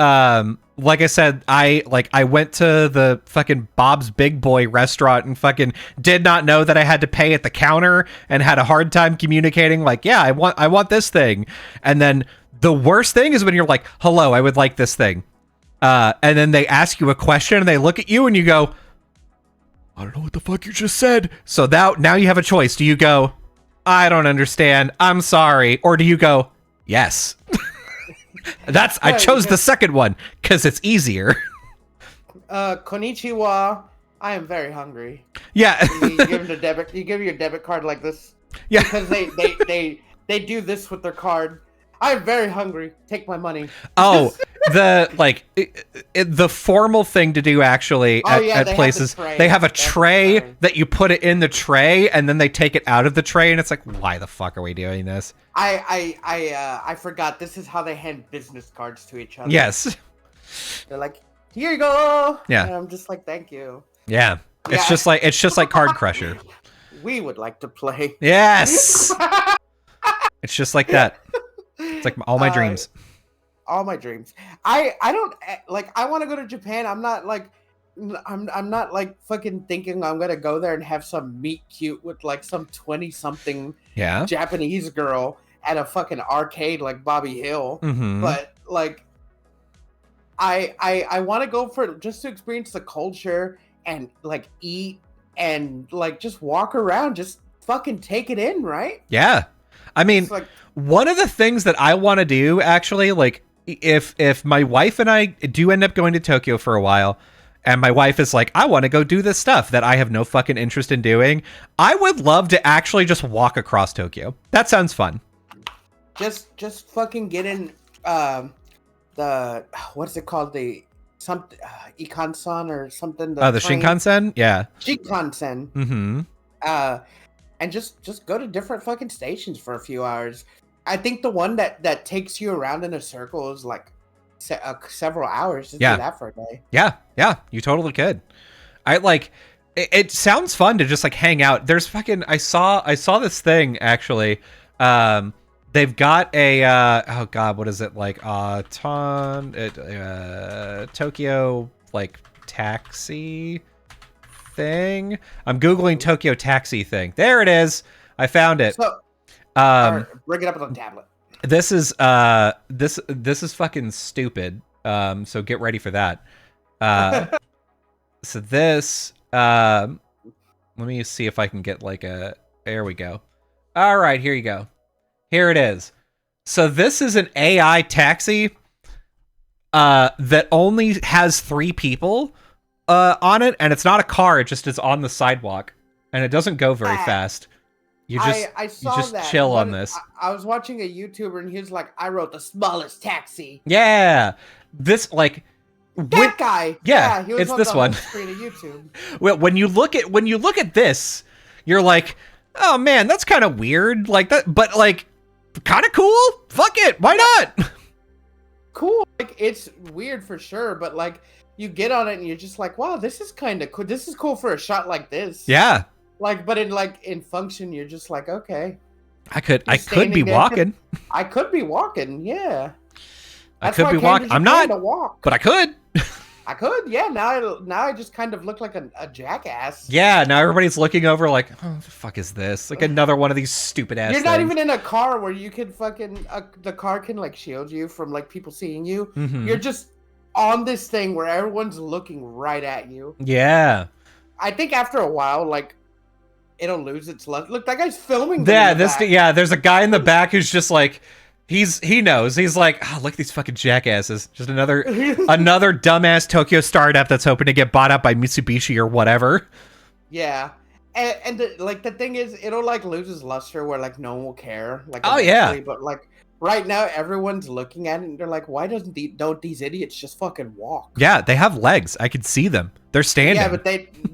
Like I said, I went to the fucking Bob's Big Boy restaurant and fucking did not know that I had to pay at the counter and had a hard time communicating. Like, yeah, I want this thing. And then the worst thing is when you're like, hello, I would like this thing. And then they ask you a question and they look at you and you go, I don't know what the fuck you just said. So now you have a choice. Do you go, I don't understand, I'm sorry? Or do you go, yes? I chose the second one because it's easier. Konnichiwa. I am very hungry. Yeah. You give your debit card like this. Yeah. Because they do this with their card. I'm very hungry. Take my money. Oh, the formal thing to do actually at places, they have a tray that you put it in the tray and then they take it out of the tray and it's like, why the fuck are we doing this? I forgot. This is how they hand business cards to each other. Yes. They're like, here you go. Yeah. And I'm just like, thank you. Yeah. It's just like Card Crusher. We would like to play. Yes. It's just like that. It's like all my dreams. All my dreams. I don't like. I want to go to Japan. I'm not like fucking thinking I'm gonna go there and have some meet cute with like some 20-something Japanese girl at a fucking arcade like Bobby Hill. Mm-hmm. But like, I want to go for just to experience the culture and like eat and like just walk around, just fucking take it in, right? Yeah. I mean, like, one of the things that I want to do, actually, like, if my wife and I do end up going to Tokyo for a while, and my wife is like, I want to go do this stuff that I have no fucking interest in doing, I would love to actually just walk across Tokyo. That sounds fun. Just fucking get in the, what's it called? The something Ikansen or something. The Shinkansen? Yeah. Shinkansen. Mm-hmm. And just go to different fucking stations for a few hours. I think the one that takes you around in a circle is like several hours. Just do that for a day. Yeah, you totally could. It sounds fun to just like hang out. There's fucking I saw this thing actually. They've got a oh god, what is it, like Tokyo like taxi thing. I'm googling Tokyo taxi thing. There it is. I found it. So, bring it up on the tablet. This is this is fucking stupid. So get ready for that. So this let me see if I can get like a, there we go. All right, here you go. Here it is. So this is an AI taxi that only has 3 people on it, and it's not a car, it just is on the sidewalk, and it doesn't go very fast. You just chill on this. I was watching a YouTuber and he was like, I wrote the smallest taxi. Yeah. This, like, That guy. Yeah, he was it's on this the one. home screen of YouTube. Well, when you look at this, you're like, oh man, that's kind of weird, like that, but like, kind of cool. Fuck it, why not? Cool. Like, it's weird for sure, but like, you get on it and you're just like, wow, this is kind of cool. This is cool for a shot like this. Yeah. Like, but in function, you're just like, okay. I could be walking. I could be walking. Yeah. I could be walking. I'm not, but I could. I could, yeah. Now I just kind of look like a jackass. Yeah, now everybody's looking over like, oh, the fuck is this? Like another one of these stupid ass You're not even in a car where you can fucking, the car can like shield you from like people seeing you. Mm-hmm. You're just on this thing where everyone's looking right at you. Yeah. I think after a while, like, it'll lose its luck. Look, that guy's filming. There's a guy in the back who's just like, he knows. He's like, oh, look at these fucking jackasses. Just another dumbass Tokyo startup that's hoping to get bought up by Mitsubishi or whatever. Yeah. And the thing is, it'll like lose its luster where like no one will care. Like, oh yeah. But like right now, everyone's looking at it and they're like, why don't these idiots just fucking walk? Yeah, they have legs. I can see them. They're standing.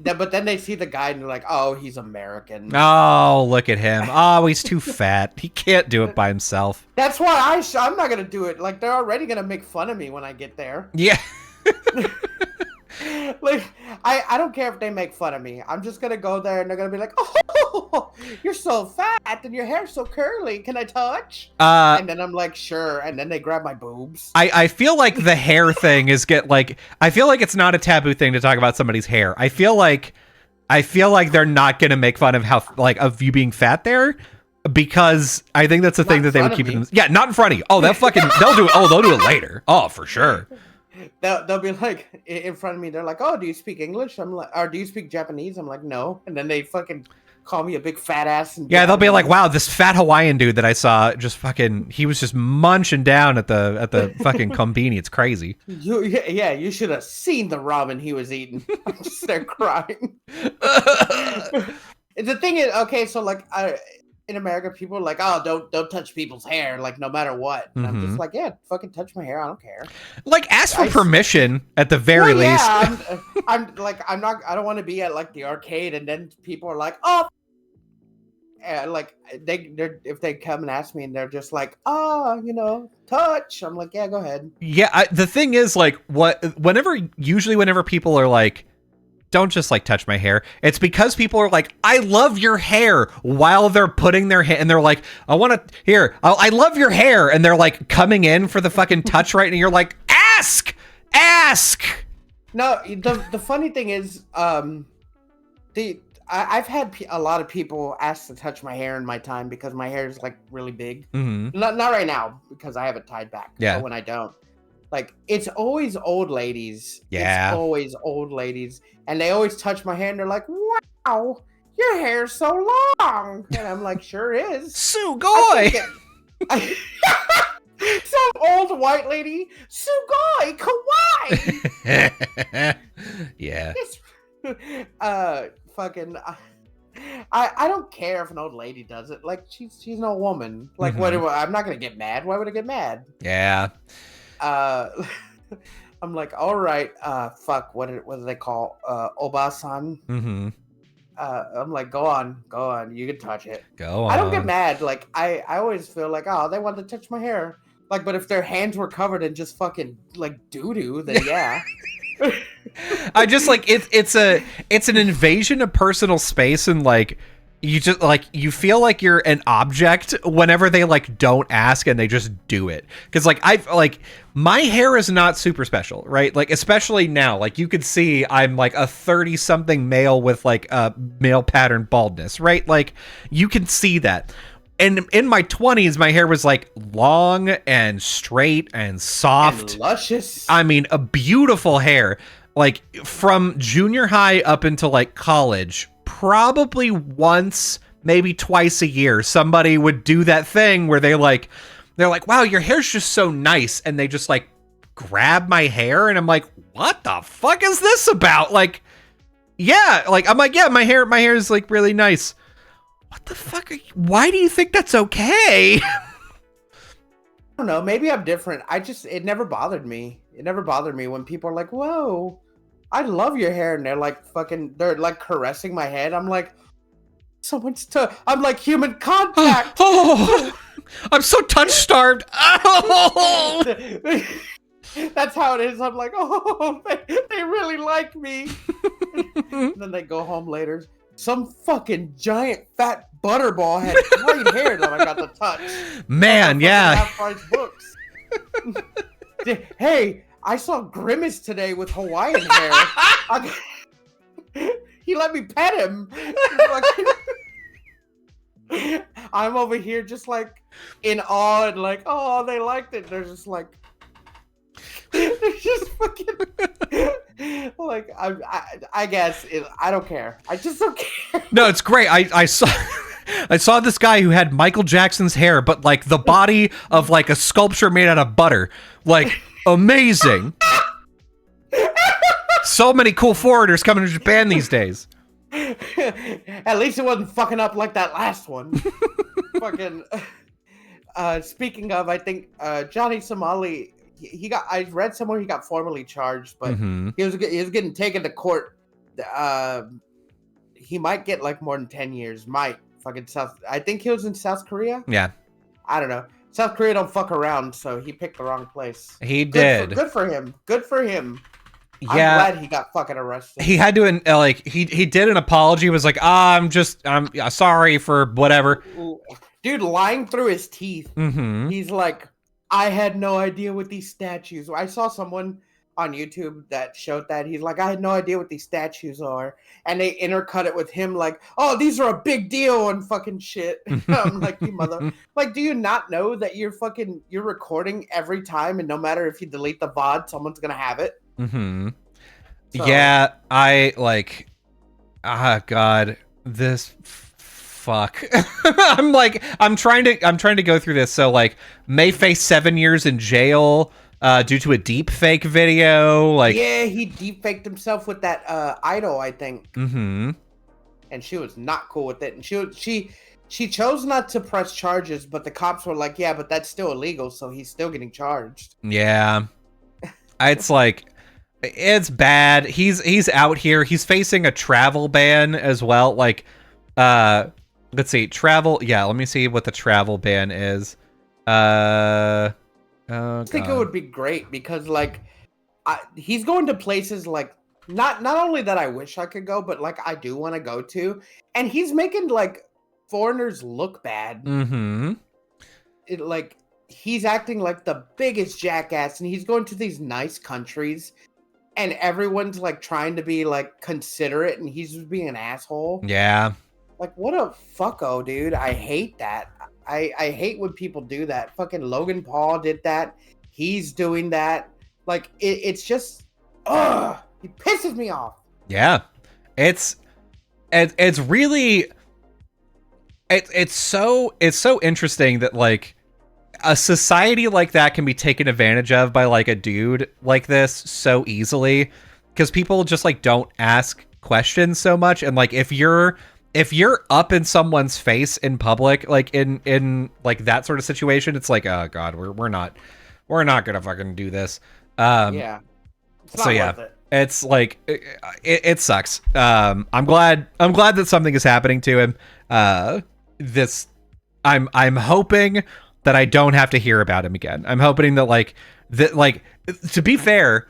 Yeah, but then they see the guy and they're like, oh, he's American. Oh, look at him. Oh, he's too fat. He can't do it by himself. That's why I'm not gonna do it. Like, they're already gonna make fun of me when I get there. Yeah. Like, I don't care if they make fun of me. I'm just gonna go there and they're gonna be like, oh, you're so fat and your hair's so curly. Can I touch? And then I'm like, sure. And then they grab my boobs. I feel like the hair thing is I feel like it's not a taboo thing to talk about somebody's hair. I feel like they're not gonna make fun of of you being fat there, because I think that's the thing that they would keep it in. Yeah, not in front of you. Oh, they'll do it. Oh, they'll do it later. Oh, for sure. They'll be like in front of me. They're like, "Oh, do you speak English?" I'm like, "Or do you speak Japanese?" I'm like, "No." And then they fucking call me a big fat ass. And yeah, they'll be like, "Wow, this fat Hawaiian dude that I saw he was just munching down at the fucking kombini. It's crazy." You should have seen the ramen he was eating. I'm just there crying. The thing is, okay, so like in America, people are like, "Oh, don't touch people's hair, like no matter what." And I'm just like, "Yeah, fucking touch my hair. I don't care." Like, ask for permission at the very least. Yeah, I'm not. I don't want to be at like the arcade and then people are like, "Oh," like if they come and ask me and they're just like, "Oh, touch." I'm like, "Yeah, go ahead." Yeah, the thing is, like, usually whenever people are like, don't just like touch my hair, it's because people are like, I love your hair, while they're putting their hand and they're like, I love your hair, and they're like coming in for the fucking touch right, and you're like, ask. No, the funny thing is, I've had a lot of people ask to touch my hair in my time because my hair is like really big. Mm-hmm. Not right now because I have it tied back. Yeah. But when I don't, like, it's always old ladies. Yeah. It's always old ladies. And they always touch my hair and they're like, wow, your hair's so long. And I'm like, sure is. Sugoi! Some old white lady, Sugoi, kawaii! Yeah. Fucking... I don't care if an old lady does it. Like, she's no woman. Like, I'm not going to get mad. Why would I get mad? Yeah. I'm like, all right, fuck, what do they call Obasan? Mm-hmm. I'm like, go on, you can touch it. Go on. I don't get mad. Like, I always feel like, oh, they want to touch my hair. Like, but if their hands were covered in just fucking like doo-doo, then yeah. I just like it's an invasion of personal space, and like you just like you feel like you're an object whenever they like don't ask and they just do it. Because like my hair is not super special, right? Like, especially now, like you could see I'm like a 30-something male with like a male pattern baldness, right? Like you can see that. And in my 20s, my hair was like long and straight and soft. And luscious. I mean, a beautiful hair. Like from junior high up until like college, probably once, maybe twice a year, somebody would do that thing where they're like, wow, your hair's just so nice. And they just like grab my hair and I'm like, what the fuck is this about? Like, yeah, like, I'm like, yeah, my hair is like really nice. What the fuck why do you think that's okay? don't know. Maybe I'm different. It never bothered me. It never bothered me when people are like, "Whoa, I love your hair," and they're like caressing my head. I'm like, I'm like human contact. Oh, I'm so touch starved. Oh. That's how it is. I'm like, oh, they really like me. And then they go home later. Some fucking giant fat butterball had great hair that I got to touch. Man, yeah. Half-price books. Hey, I saw Grimace today with Hawaiian hair. He let me pet him. I'm over here just like in awe and like, oh, they liked it. They're just like, they're just fucking like, I guess I don't care. I just don't care. No, it's great. I saw this guy who had Michael Jackson's hair, but like the body of like a sculpture made out of butter. Like, amazing. So many cool foreigners coming to Japan these days. At least it wasn't fucking up like that last one. Fucking. Speaking of, I think Johnny Somali, I read somewhere he got formally charged, but he was getting taken to court. He might get like more than 10 years. I think he was in South Korea. Yeah. I don't know. South Korea don't fuck around, so he picked the wrong place. He did. Good for him. Good for him. Yeah. I'm glad he got fucking arrested. He had to like he did an apology. Was like, I'm sorry for whatever. Dude, lying through his teeth. He's like, I had no idea what these statues were. I saw someone on YouTube that showed that. He's like, I had no idea what these statues are. And they intercut it with him like, oh, these are a big deal and fucking shit. I'm like, you mother. Like, do you not know that you're recording every time and no matter if you delete the VOD, someone's going to have it? So, yeah, I like, God, this fuck. I'm trying to go through this. So like, may face 7 years in jail due to a deep fake video. Like, yeah, he deep faked himself with that idol, I think. And she was not cool with it. And she chose not to press charges, but the cops were like, yeah, but that's still illegal, so he's still getting charged. Yeah, it's like, it's bad. He's out here. He's facing a travel ban as well. Like, let's see, travel. Yeah, let me see what the travel ban is. I think it would be great because like, he's going to places like not only that I wish I could go, but like I do want to go to, and he's making like foreigners look bad. It like he's acting like the biggest jackass, and he's going to these nice countries. And everyone's like trying to be like considerate, and he's just being an asshole. Yeah. Like, what a fucko, dude. I hate that. I hate when people do that. Fucking Logan Paul did that. He's doing that. Like, it's just, he pisses me off. Yeah. It's really, it's so interesting that like a society like that can be taken advantage of by like a dude like this so easily, because people just like don't ask questions so much. And like if you're up in someone's face in public, like in like that sort of situation, it's like, oh god, we're not gonna fucking do this. Yeah. It's not worth it. It's like it sucks. I'm glad that something is happening to him. I'm hoping that I don't have to hear about him again. I'm hoping that to be fair,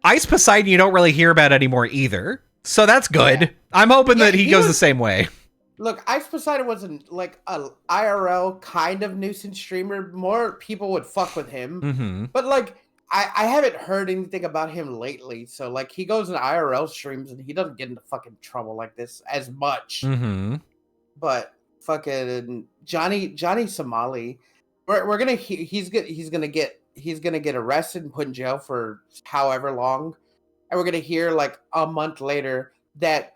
Ice Poseidon you don't really hear about anymore either. So that's good. Yeah. I'm hoping that he goes the same way. Look, Ice Poseidon wasn't like a IRL kind of nuisance streamer. More people would fuck with him. But like, I haven't heard anything about him lately. So like, he goes in IRL streams and he doesn't get into fucking trouble like this as much. But fucking Johnny Somali, we're gonna he's gonna get arrested and put in jail for however long, and we're gonna hear like a month later that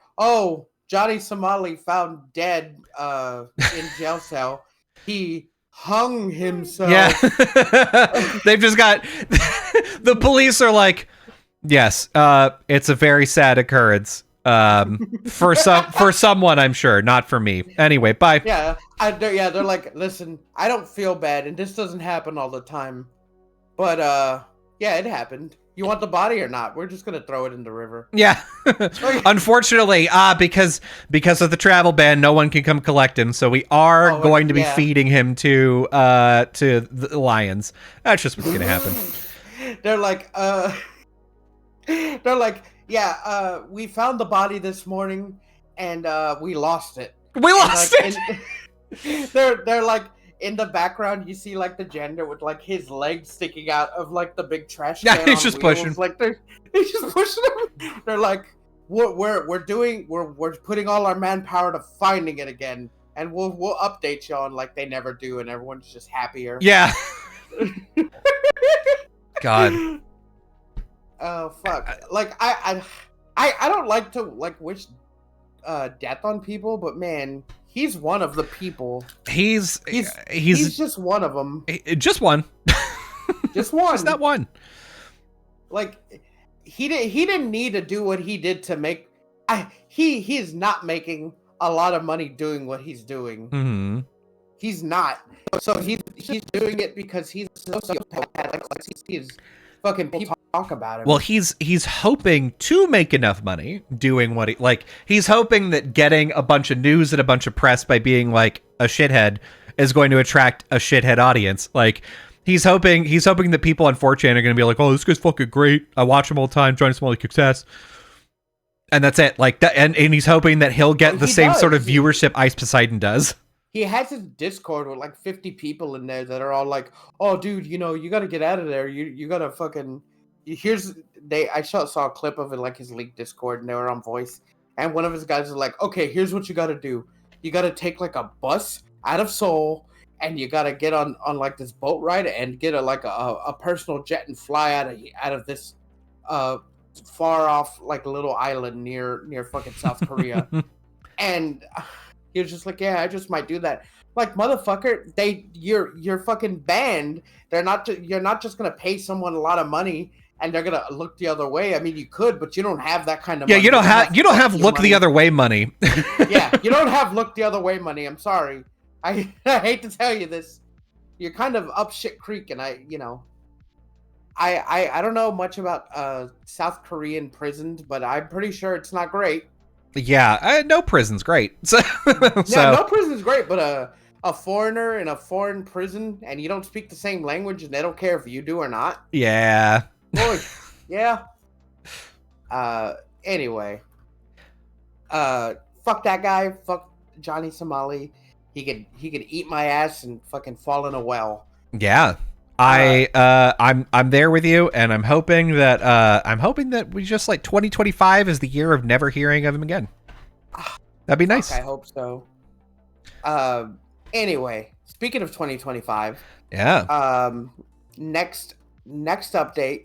Johnny Somali found dead in jail cell. He hung himself. Yeah. They've just got the police are like, yes, it's a very sad occurrence. For someone, I'm sure, not for me. Anyway, bye. Yeah, they're like, listen, I don't feel bad, and this doesn't happen all the time, but yeah, it happened. You want the body or not? We're just gonna throw it in the river. Yeah. Unfortunately, because of the travel ban, no one can come collect him. So we are going to be feeding him to the lions. That's just what's gonna happen. They're like, yeah, we found the body this morning, and we lost it. We lost it. They're like, in the background, you see like the janitor with like his legs sticking out of like the big trash can. Yeah, he's just pushing. Like he's just pushing them. They're like, we're putting all our manpower to finding it again, and we'll update you on like they never do, and everyone's just happier. Yeah. God. Oh fuck! Like I don't like to like wish death on people, but man, he's one of the people. He's just one of them. Just one. Just one. Just that one. Like he didn't need to do what he did to make. He is not making a lot of money doing what he's doing. Mm-hmm. He's not. So he's doing it because he's a sociopath. Like he's fucking people talk about him. Well, he's hoping to make enough money doing what he's hoping that getting a bunch of news and a bunch of press by being like a shithead is going to attract a shithead audience. Like he's hoping that people on 4chan are going to be like, "Oh, this guy's fucking great. I watch him all the time, trying to smell like success." And that's it. Like that, and he's hoping that he'll get the same sort of viewership Ice Poseidon does. He has his Discord with like 50 people in there that are all like, "Oh, dude, you know, you got to get out of there. You got to fucking." I saw a clip of it, like his leaked Discord, and they were on voice. And one of his guys was like, "Okay, here's what you got to do. You got to take like a bus out of Seoul, and you got to get on like this boat ride and get a personal jet and fly out of this far off like little island near fucking South Korea." And he was just like, "Yeah, I just might do that." Like, motherfucker, you're fucking banned. You're not just gonna pay someone a lot of money and they're gonna look the other way. I mean, you could, but you don't have that kind of money. You don't have look money. The other way money. Yeah, you don't have look the other way money. I'm sorry. I hate to tell you this. You're kind of up shit creek, and I don't know much about South Korean prisons, but I'm pretty sure it's not great. Yeah, no prison's great. So, yeah, no prison's great, but a foreigner in a foreign prison and you don't speak the same language and they don't care if you do or not. Yeah. Boy, yeah. Anyway. Fuck that guy. Fuck Johnny Somali. He could eat my ass and fucking fall in a well. Yeah. I'm there with you, and I'm hoping that we just like 2025 is the year of never hearing of him again. That'd be nice. I hope so. Anyway, speaking of 2025, yeah. Next update,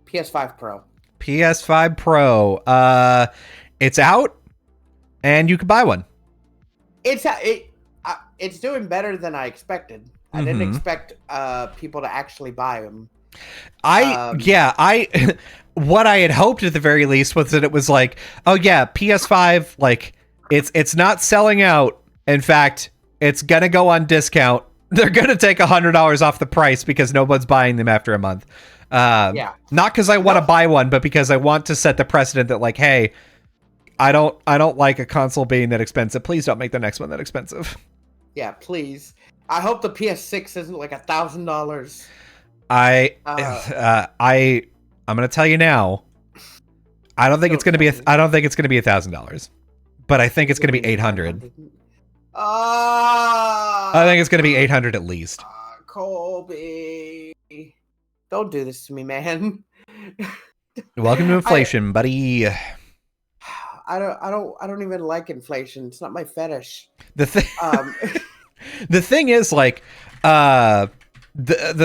PS5 Pro. PS5 Pro. It's out, and you can buy one. It's doing better than I expected. I didn't expect people to actually buy them. What I had hoped at the very least was that it was like, oh yeah, PS5, like it's not selling out. In fact, it's gonna go on discount. They're gonna take $100 off the price because no one's buying them after a month. Not because I want to buy one, but because I want to set the precedent that like, hey, I don't like a console being that expensive. Please don't make the next one that expensive. Yeah, please. I hope the PS6 isn't like $1,000. I'm gonna tell you now. I don't think it's gonna be $1,000, but I think it's gonna be $800. I think it's gonna be $800 at least. Colby, don't do this to me, man. Welcome to inflation, buddy. I don't even like inflation. It's not my fetish. The thing is, like, the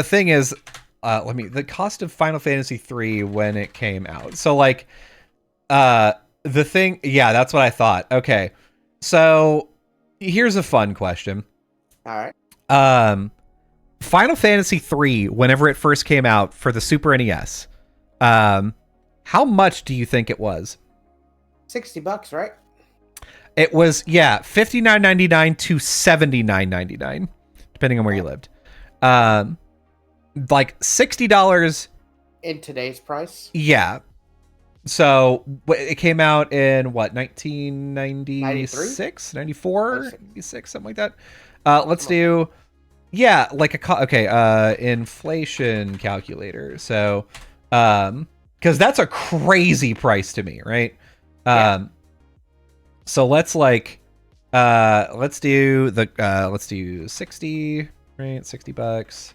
thing is, the cost of Final Fantasy III when it came out. So, like, the thing, yeah, that's what I thought. Okay, so here's a fun question. All right. Final Fantasy III, whenever it first came out for the Super NES, how much do you think it was? $60, right? It was $59.99 to $79.99, depending on where you lived. Like $60 in today's price. Yeah. So it came out in what, 1996, 94, 96, something like that. Let's do like inflation calculator. So because that's a crazy price to me, right? So let's do 60, right? $60.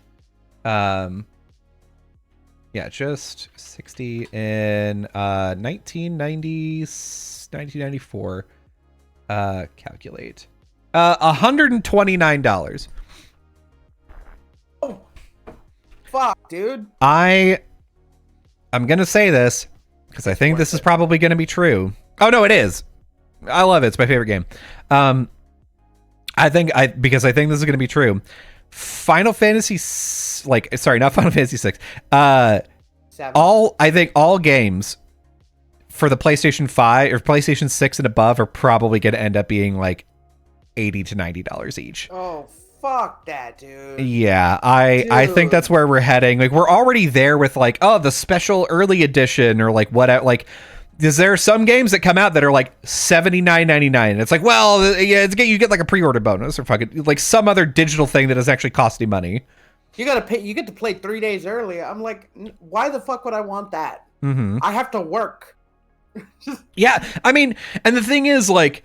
Just 60 in 1994. Calculate. $129. Oh, fuck, dude. I'm gonna say this because I think this is probably gonna be true. Oh no, it is. I love it. It's my favorite game. Because I think this is gonna be true. Final Fantasy, not Final Fantasy 6. All games for the PlayStation 5 or PlayStation 6 and above are probably going to end up being like $80 to $90 each. Oh, fuck that, dude. Yeah, I think that's where we're heading. Like, we're already there with like, oh, the special early edition or like what, like, is there some games that come out that are like $79.99? It's like, well, yeah, you get like a pre-order bonus or fucking like some other digital thing that doesn't actually cost you money. You gotta pay. You get to play 3 days early. I'm like, why the fuck would I want that? Mm-hmm. I have to work. Yeah, I mean, and the thing is, like,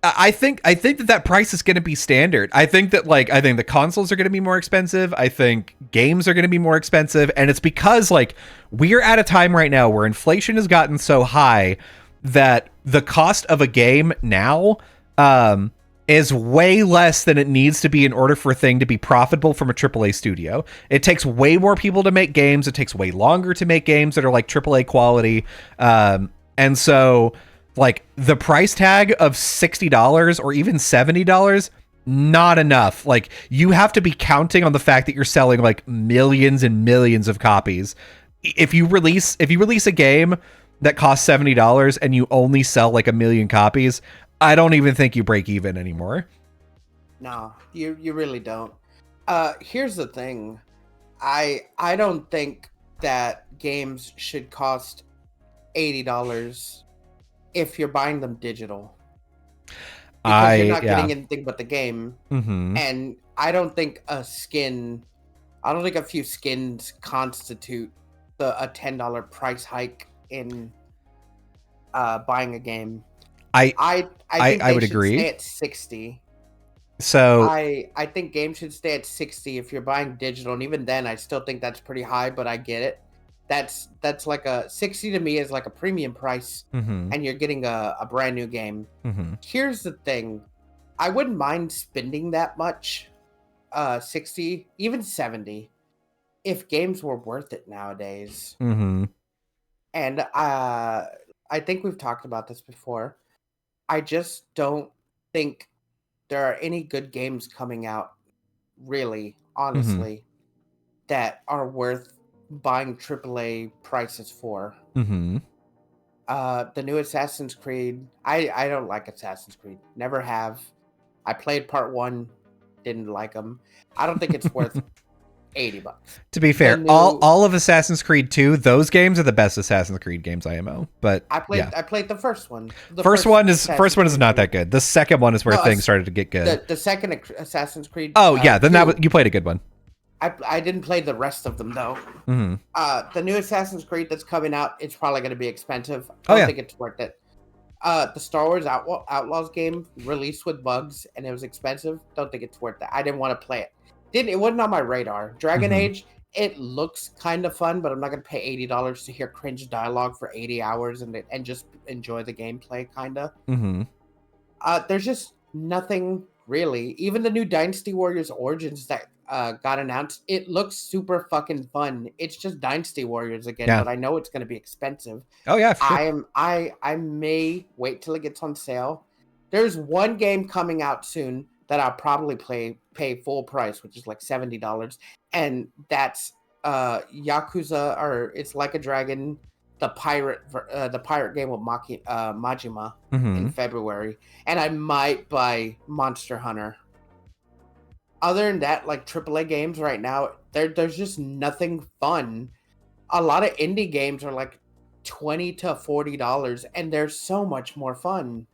I think that price is going to be standard. I think the consoles are going to be more expensive. I think games are going to be more expensive, and it's because like we're at a time right now where inflation has gotten so high that the cost of a game now is way less than it needs to be in order for a thing to be profitable from a AAA studio. It takes way more people to make games. It takes way longer to make games that are like AAA quality, and so. Like the price tag of $60 or even $70, not enough. Like you have to be counting on the fact that you're selling like millions and millions of copies. If you release a game that costs $70 and you only sell like 1 million copies, I don't even think you break even anymore. No, you really don't. Here's the thing. I don't think that games should cost $80 if you're buying them digital, because you're not getting anything but the game. Mm-hmm. And I don't think a few skins constitute a $10 price hike in buying a game. I think I would agree. Stay at 60. So I think games should stay at 60 if you're buying digital, and even then I still think that's pretty high, but I get it. That's like a 60 to me is like a premium price, mm-hmm. and you're getting a brand new game. Mm-hmm. Here's the thing. I wouldn't mind spending that much, 60, even 70, if games were worth it nowadays. Mm-hmm. And I think we've talked about this before. I just don't think there are any good games coming out, really, honestly, that are worth buying AAA prices for. Mm-hmm. The new Assassin's Creed, I don't like Assassin's Creed. Never have. I played part 1, didn't like them. I don't think it's worth $80. To be fair, all of Assassin's Creed 2, those games are the best Assassin's Creed games IMO. But I played the first one. The first one is not that good. The second one is where things started to get good. The second Assassin's Creed. Oh yeah, then you played a good one. I didn't play the rest of them though. Mm-hmm. The new Assassin's Creed that's coming out, it's probably going to be expensive. I don't think it's worth it. The Star Wars Outlaws game released with bugs and it was expensive. Don't think it's worth it. I didn't want to play it. It wasn't on my radar. Dragon Age, it looks kind of fun, but I'm not going to pay $80 to hear cringe dialogue for 80 hours and just enjoy the gameplay, kind of. Mm-hmm. There's just nothing really. Even the new Dynasty Warriors Origins that got announced, it looks super fucking fun. It's just Dynasty Warriors again, but I know it's going to be expensive. Oh yeah, for sure. I may wait till it gets on sale. There's one game coming out soon that I'll probably pay full price, which is like $70, and that's Yakuza, or It's Like a Dragon, the pirate game with Majima Mm-hmm. in February, and I might buy Monster Hunter. Other than that, like AAA games right now, there's just nothing fun. A lot of indie games are like $20 to $40, and they're so much more fun.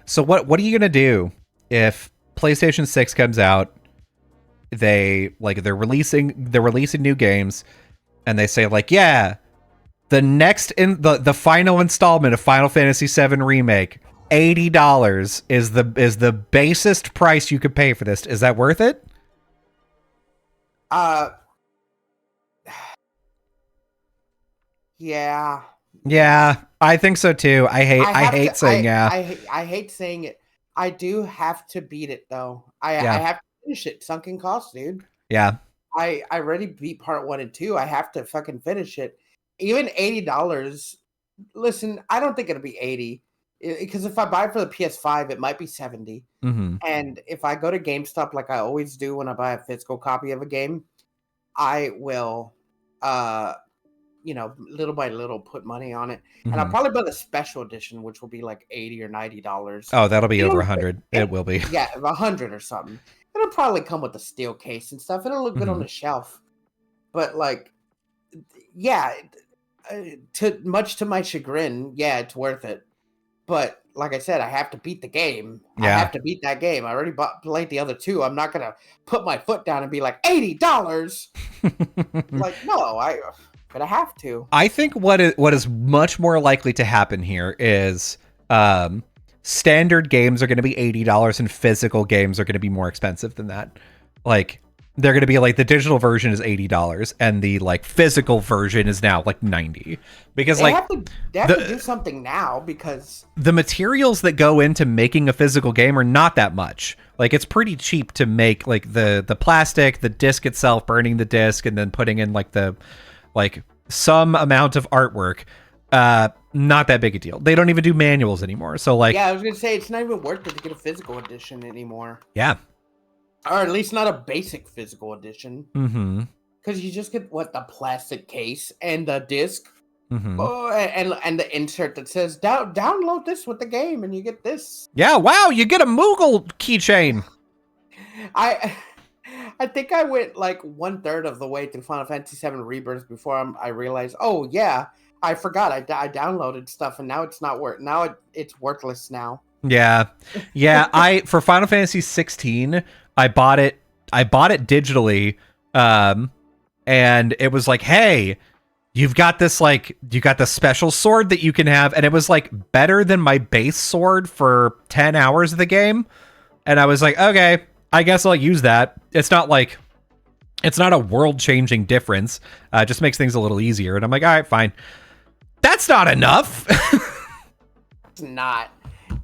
So what are you gonna do if PlayStation 6 comes out? They're releasing new games, and they say like, yeah, the next in the final installment of Final Fantasy VII Remake, $80 is the basest price you could pay for this. Is that worth it? Uh, yeah, yeah. Yeah, I think so too. I have hate to. saying yeah. I hate saying it. I do have to beat it though. I Yeah. have to finish it. Sunken cost, dude. Yeah. I already beat part 1 and 2. I have to fucking finish it. Even $80. Listen, I don't think it'll be 80 because if I buy it for the PS5, it might be 70. Mm-hmm. And if I go to GameStop like I always do when I buy a physical copy of a game, I will uh little by little put money on it. And I'll Mm-hmm. probably buy the special edition, which will be like $80 or $90. Oh, that'll be over It'll 100. it, It will be. yeah, 100 or something. It'll probably come with a steel case and stuff. It'll look good on Mm-hmm. the shelf. But like, yeah, to much to my chagrin, yeah, it's worth it. But like I said, I have to beat the game. I Yeah. have to beat that game. I already played the other two. I'm not gonna put my foot down and be like $80. Like, no, but I have to. I think what is much more likely to happen here is standard games are going to be $80 and physical games are going to be more expensive than that. Like they're going to be like the digital version is $80 and the like physical version is now like 90 because They like have to do something now because the materials that go into making a physical game are not that much. Like it's pretty cheap to make like the plastic, the disc itself, burning the disc and then putting in like the like some amount of artwork. Not that big a deal. They don't even do manuals anymore. So like yeah, I was gonna say it's not even worth it to get a physical edition anymore. yeah. Or at least not a basic physical edition. Mm-hmm. Because you just get the plastic case and the disc. Mm-hmm. Oh, and the insert that says download this with the game and you get this. Yeah, wow, you get a Moogle keychain. I I think I went like 1/3 of the way through Final Fantasy VII Rebirth before I realized, oh yeah, I forgot I downloaded stuff and now it's not worth. Now it's worthless now. Yeah. Yeah, I for Final Fantasy 16, I bought it digitally and it was like, "Hey, you got this special sword that you can have," and it was like better than my base sword for 10 hours of the game. And I was like, "Okay, I guess I'll use that." It's not a world-changing difference. It just makes things a little easier. And I'm like, "All right, fine." That's not enough. It's not.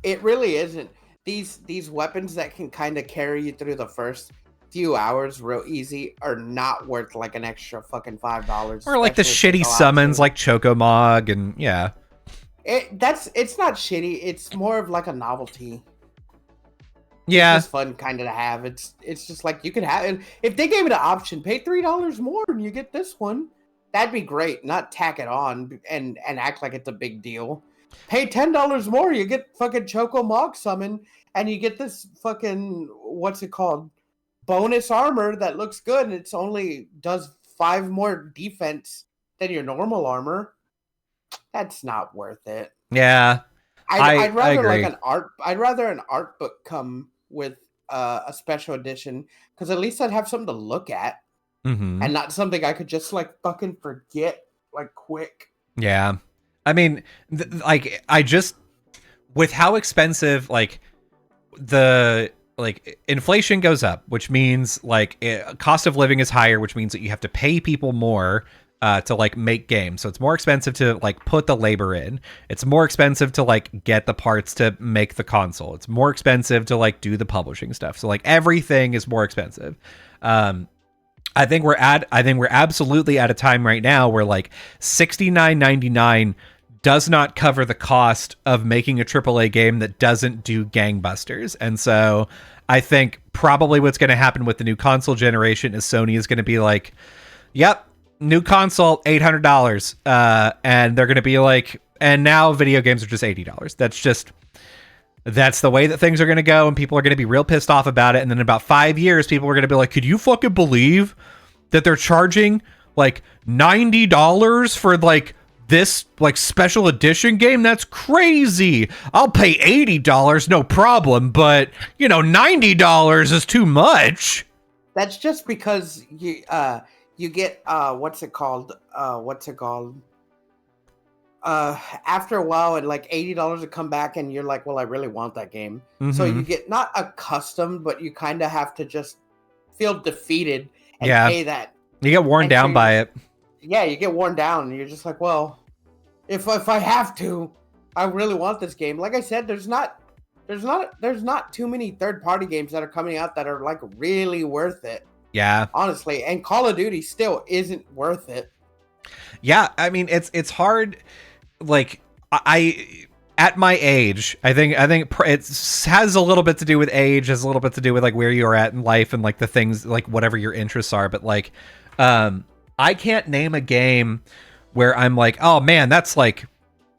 It really isn't. These weapons that can kind of carry you through the first few hours real easy are not worth like an extra fucking $5. Or like the shitty summons like Chocomog and yeah. It's not shitty. It's more of like a novelty. Yeah. It's just fun kind of to have. It's just like you could have, and if they gave it an option, pay $3 more and you get this one, that'd be great. Not tack it on and act like it's a big deal. Pay $10 more, you get fucking Choco Mog summon, and you get this fucking what's it called? Bonus armor that looks good, and it's only does 5 more defense than your normal armor. That's not worth it. Yeah. I'd rather agree. like I'd rather an art book come with a special edition because at least I'd have something to look at Mm-hmm. and not something I could just like fucking forget like quick. Yeah. I mean, I just with how expensive like the like inflation goes up, which means like cost of living is higher, which means that you have to pay people more to like make games. So it's more expensive to like put the labor in. It's more expensive to like get the parts to make the console. It's more expensive to like do the publishing stuff. So like everything is more expensive. I think we're absolutely at a time right now where like $69.99 does not cover the cost of making a AAA game that doesn't do gangbusters. And so I think probably what's going to happen with the new console generation is Sony is going to be like, yep, new console, $800, and they're going to be like, and now video games are just $80. That's the way that things are going to go, and people are going to be real pissed off about it. And then in about 5 years, people are going to be like, could you fucking believe that they're charging like $90 for like this like special edition game? That's crazy. I'll pay $80, no problem, but you know, $90 is too much. That's just because you get what's it called? After a while, and like $80 to come back, and you're like, well, I really want that game. So you get not accustomed, but you kind of have to just feel defeated and pay that. You get worn down by it. Yeah, you get worn down, and you're just like, well, if I have to, I really want this game. Like I said, there's not too many third-party games that are coming out that are like really worth it. Yeah, honestly, and Call of Duty still isn't worth it. Yeah, I mean it's hard. Like I at my age, I think it has a little bit to do with age, has a little bit to do with like where you're at in life and like the things, like whatever your interests are. But like, I can't name a game where I'm like, oh man, that's like,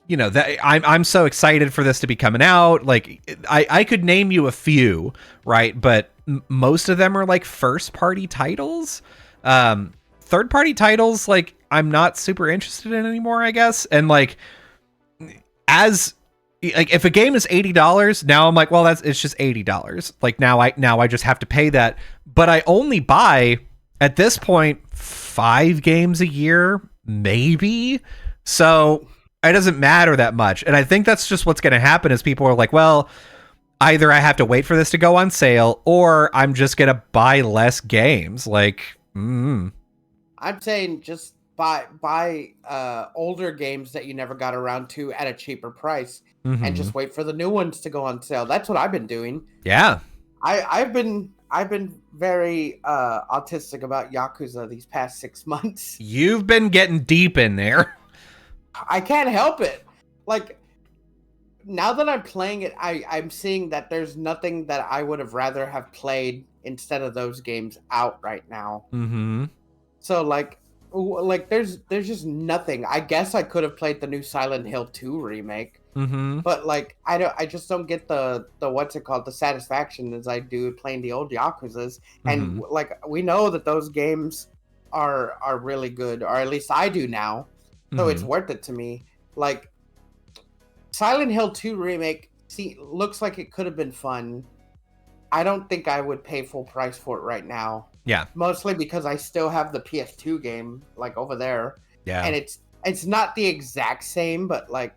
you know, that I'm so excited for this to be coming out. Like I could name you a few, right? But most of them are like first party titles. Third party titles, like I'm not super interested in anymore, I guess. And like, as like if a game is $80 now, I'm like, well, it's just $80. Like now I just have to pay that. But I only buy at this point 5 games a year, maybe. So it doesn't matter that much. And I think that's just what's going to happen is people are like, well, either I have to wait for this to go on sale or I'm just going to buy less games. Like, I'm saying just buy older games that you never got around to at a cheaper price and just wait for the new ones to go on sale. That's what I've been doing. Yeah. I've been very autistic about Yakuza these past 6 months. You've been getting deep in there. I can't help it. Like now that I'm playing it, I'm seeing that there's nothing that I would have rather have played instead of those games out right now. So like there's just nothing. I guess I could have played the new Silent Hill 2 remake. But like I just don't get the what's it called, the satisfaction as I do playing the old Yakuzas. And like we know that those games are really good, or at least I do now. So it's worth it to me. Like Silent Hill 2 remake looks like it could have been fun. I don't think I would pay full price for it right now. Yeah. Mostly because I still have the PS2 game like over there. Yeah. And it's not the exact same, but like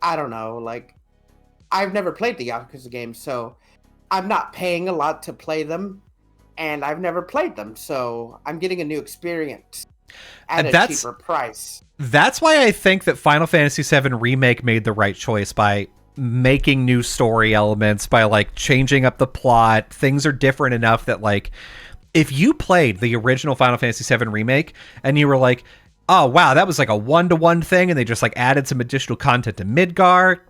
I don't know, like I've never played the Yakuza games, so I'm not paying a lot to play them, and I've never played them, so I'm getting a new experience at a cheaper price. That's why I think that Final Fantasy VII Remake made the right choice by making new story elements, by like changing up the plot. Things are different enough that like if you played the original Final Fantasy VII Remake and you were like, oh wow, that was like a 1-to-1 thing and they just like added some additional content to Midgar,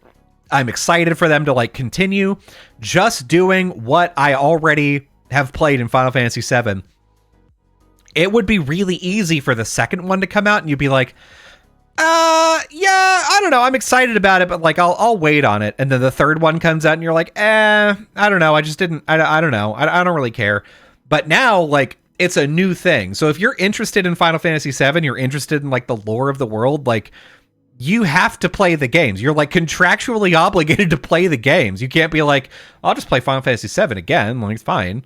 I'm excited for them to like continue just doing what I already have played in Final Fantasy VII. It would be really easy for the second one to come out and you'd be like, yeah, I don't know, I'm excited about it, but like I'll wait on it. And then the third one comes out and you're like, I don't know, I don't know, I don't really care. But now like it's a new thing. So if you're interested in Final Fantasy VII, you're interested in like the lore of the world, like you have to play the games. You're like contractually obligated to play the games. You can't be like, I'll just play Final Fantasy VII again. Like it's fine.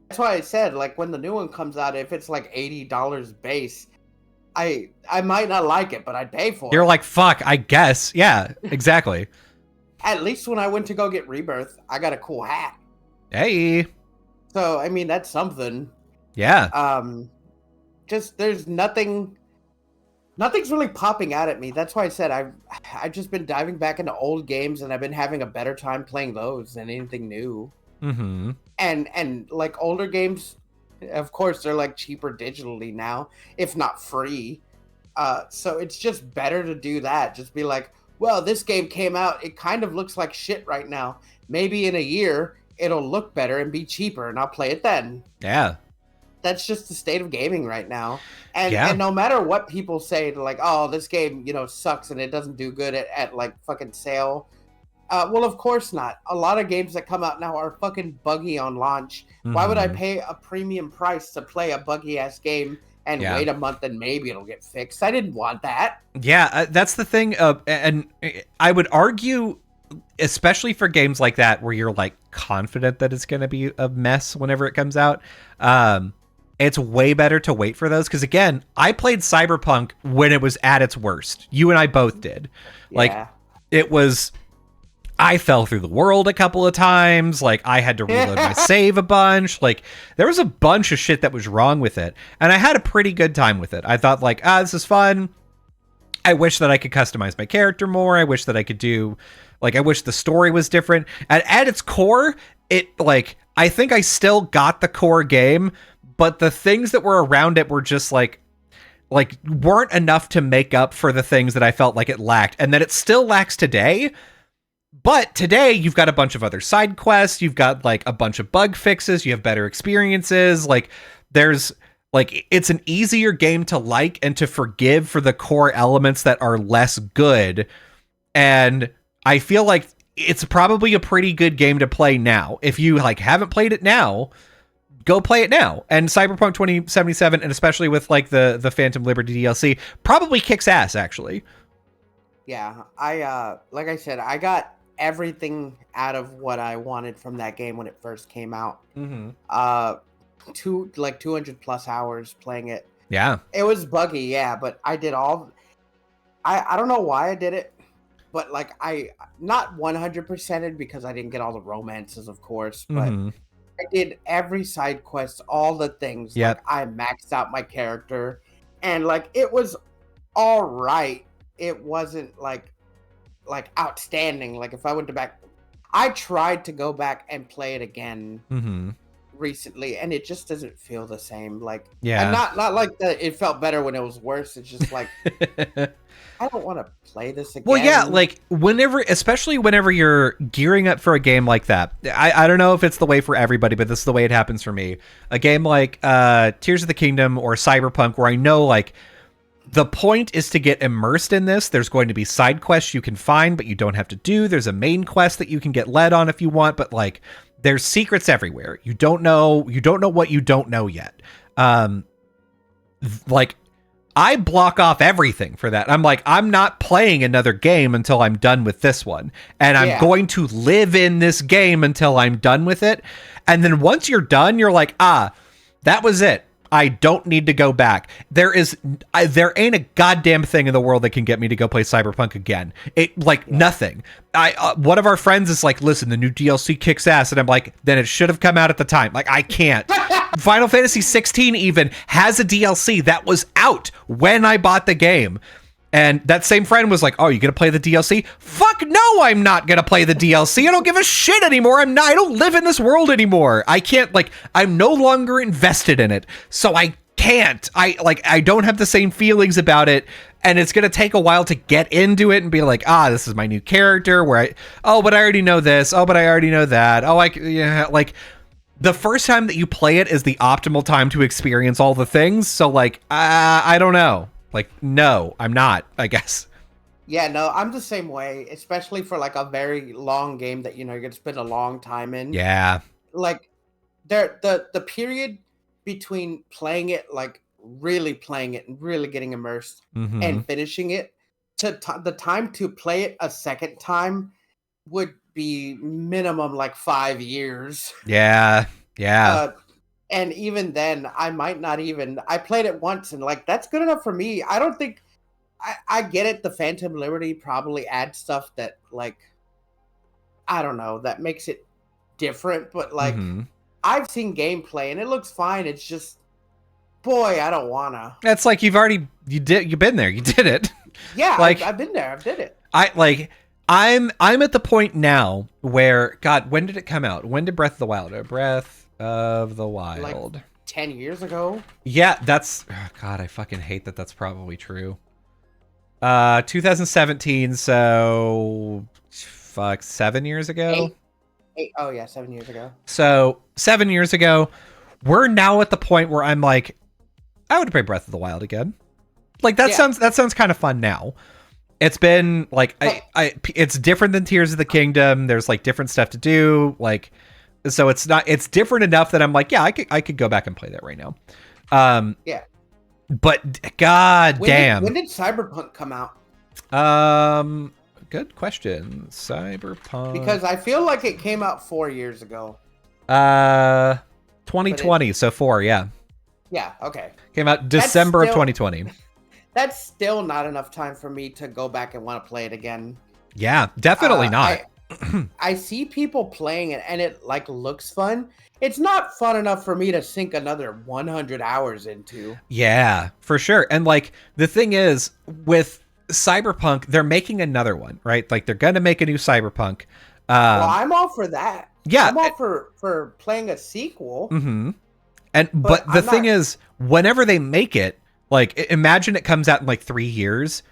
That's why I said, like, when the new one comes out, if it's like $80 base, I might not like it, but I'd pay for it. You're like, fuck, I guess. Yeah, exactly. At least when I went to go get Rebirth, I got a cool hat. Hey. So, I mean, that's something. Yeah. Just there's nothing's really popping out at me. That's why I said I've just been diving back into old games and I've been having a better time playing those than anything new. And like older games, of course, they're like cheaper digitally now, if not free. So it's just better to do that. Just be like, well, this game came out. It kind of looks like shit right now. Maybe in a year it'll look better and be cheaper, and I'll play it then. Yeah. that's just the state of gaming right now. And Yeah. no matter what people say, like, oh, this game, sucks and it doesn't do good at like fucking sale. Well, of course not. A lot of games that come out now are fucking buggy on launch. Why would I Hmm. pay a premium price to play a buggy ass game and Yeah. wait a month and maybe it'll get fixed? I didn't want that. Yeah, that's the thing. And I would argue, especially for games like that where you're like confident that it's going to be a mess whenever it comes out, it's way better to wait for those. Because again, I played Cyberpunk when it was at its worst. You and I both did. Like, Yeah. it was. I fell through the world a couple of times. Like, I had to reload my save a bunch. Like, there was a bunch of shit that was wrong with it. And I had a pretty good time with it. I thought, like, this is fun. I wish that I could customize my character more. I wish that I could do, like, I wish the story was different. At its core, I think I still got the core game, but the things that were around it were just like weren't enough to make up for the things that I felt like it lacked, and that it still lacks today. But today you've got a bunch of other side quests, you've got like a bunch of bug fixes, you have better experiences, like there's like it's an easier game to like and to forgive for the core elements that are less good. And I feel like it's probably a pretty good game to play now. If you like haven't played it now, go play it now. And Cyberpunk 2077, and especially with like the Phantom Liberty DLC, probably kicks ass actually. Yeah. Like I said, I got everything out of what I wanted from that game when it first came out. Mm-hmm. 200 plus hours playing it. Yeah. It was buggy, yeah, but I did all. I don't know why I did it, but like I not 100%ed because I didn't get all the romances, of course, but Mm-hmm. I did every side quest, all the things. Yep. Like I maxed out my character, and like it was all right. It wasn't like outstanding. Like if I went to back, I tried to go back and play it again Mm-hmm. recently, and it just doesn't feel the same. Like, Yeah. and not like that. It felt better when it was worse. It's just like I don't want to play this again. Well, yeah, like especially whenever you're gearing up for a game like that. I don't know if it's the way for everybody, but this is the way it happens for me. A game like Tears of the Kingdom or Cyberpunk, where I know like the point is to get immersed in this. There's going to be side quests you can find, but you don't have to do. There's a main quest that you can get led on if you want, but like there's secrets everywhere. You don't know what you don't know yet. Like I block off everything for that. I'm like, I'm not playing another game until I'm done with this one. And I'm going to live in this game until I'm done with it. And then once you're done, you're like, that was it. I don't need to go back. There ain't a goddamn thing in the world that can get me to go play Cyberpunk again. Nothing. One of our friends is like, listen, the new DLC kicks ass. And I'm like, then it should have come out at the time. Like, I can't. Final Fantasy 16 even has a DLC that was out when I bought the game. And that same friend was like, oh, you gonna play the DLC? Fuck no, I'm not gonna play the DLC. I don't give a shit anymore. I don't live in this world anymore. I can't, I'm no longer invested in it. So I can't. I don't have the same feelings about it. And it's gonna take a while to get into it and be like, this is my new character but I already know this. Oh, but I already know that. The first time that you play it is the optimal time to experience all the things. So I don't know. No, I'm not, I guess. Yeah, no, I'm the same way, especially for like a very long game that, you're going to spend a long time in. Yeah. Like the period between playing it, like really playing it and really getting immersed and finishing it to the time to play it a second time would be minimum like 5 years. Yeah. Yeah. And even then, I might not even. I played it once, and like that's good enough for me. I don't think. I get it. The Phantom Liberty probably adds stuff that, like, I don't know, that makes it different. But like, I've seen gameplay, and it looks fine. It's just, boy, I don't wanna. That's like you've been there. You did it. Yeah, I've been there. I've did it. I'm at the point now where, God, when did it come out? When did Breath of the Wild? Breath of the Wild. Like 10 years ago? Yeah, that's... God, I fucking hate that that's probably true. 2017, so... Fuck, 7 years ago? Eight, oh, yeah, 7 years ago. So, 7 years ago, we're now at the point where I'm like, I would play Breath of the Wild again. Like that sounds kind of fun now. It's been like it's different than Tears of the Kingdom. There's like different stuff to do. Like, so it's different enough that I'm like, yeah, I could go back and play that right now. Yeah. But god damn. When did Cyberpunk come out? Good question. Cyberpunk. Because I feel like it came out 4 years ago. 2020, so 4, yeah. Yeah, okay. Came out December of 2020. That's still not enough time for me to go back and want to play it again. Yeah, definitely not. I see people playing it and it like looks fun. It's not fun enough for me to sink another 100 hours into. Yeah, for sure. And like the thing is with Cyberpunk, they're making another one, right? Like they're going to make a new Cyberpunk. Well, I'm all for that. Yeah. I'm all for playing a sequel. Mm-hmm. But the thing is, whenever they make it, like imagine it comes out in like 3 years.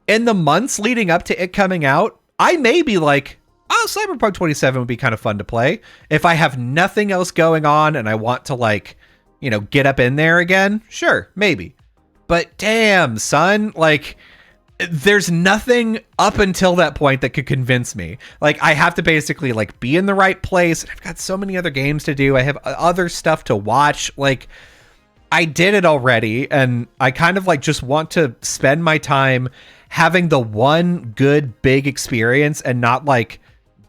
In the months leading up to it coming out, I may be like, oh, Cyberpunk 27 would be kind of fun to play. If I have nothing else going on and I want to like, get up in there again, sure, maybe. But damn, son, like there's nothing up until that point that could convince me. Like I have to basically like be in the right place. I've got so many other games to do. I have other stuff to watch. Like I did it already, and I kind of like just want to spend my time having the one good big experience and not like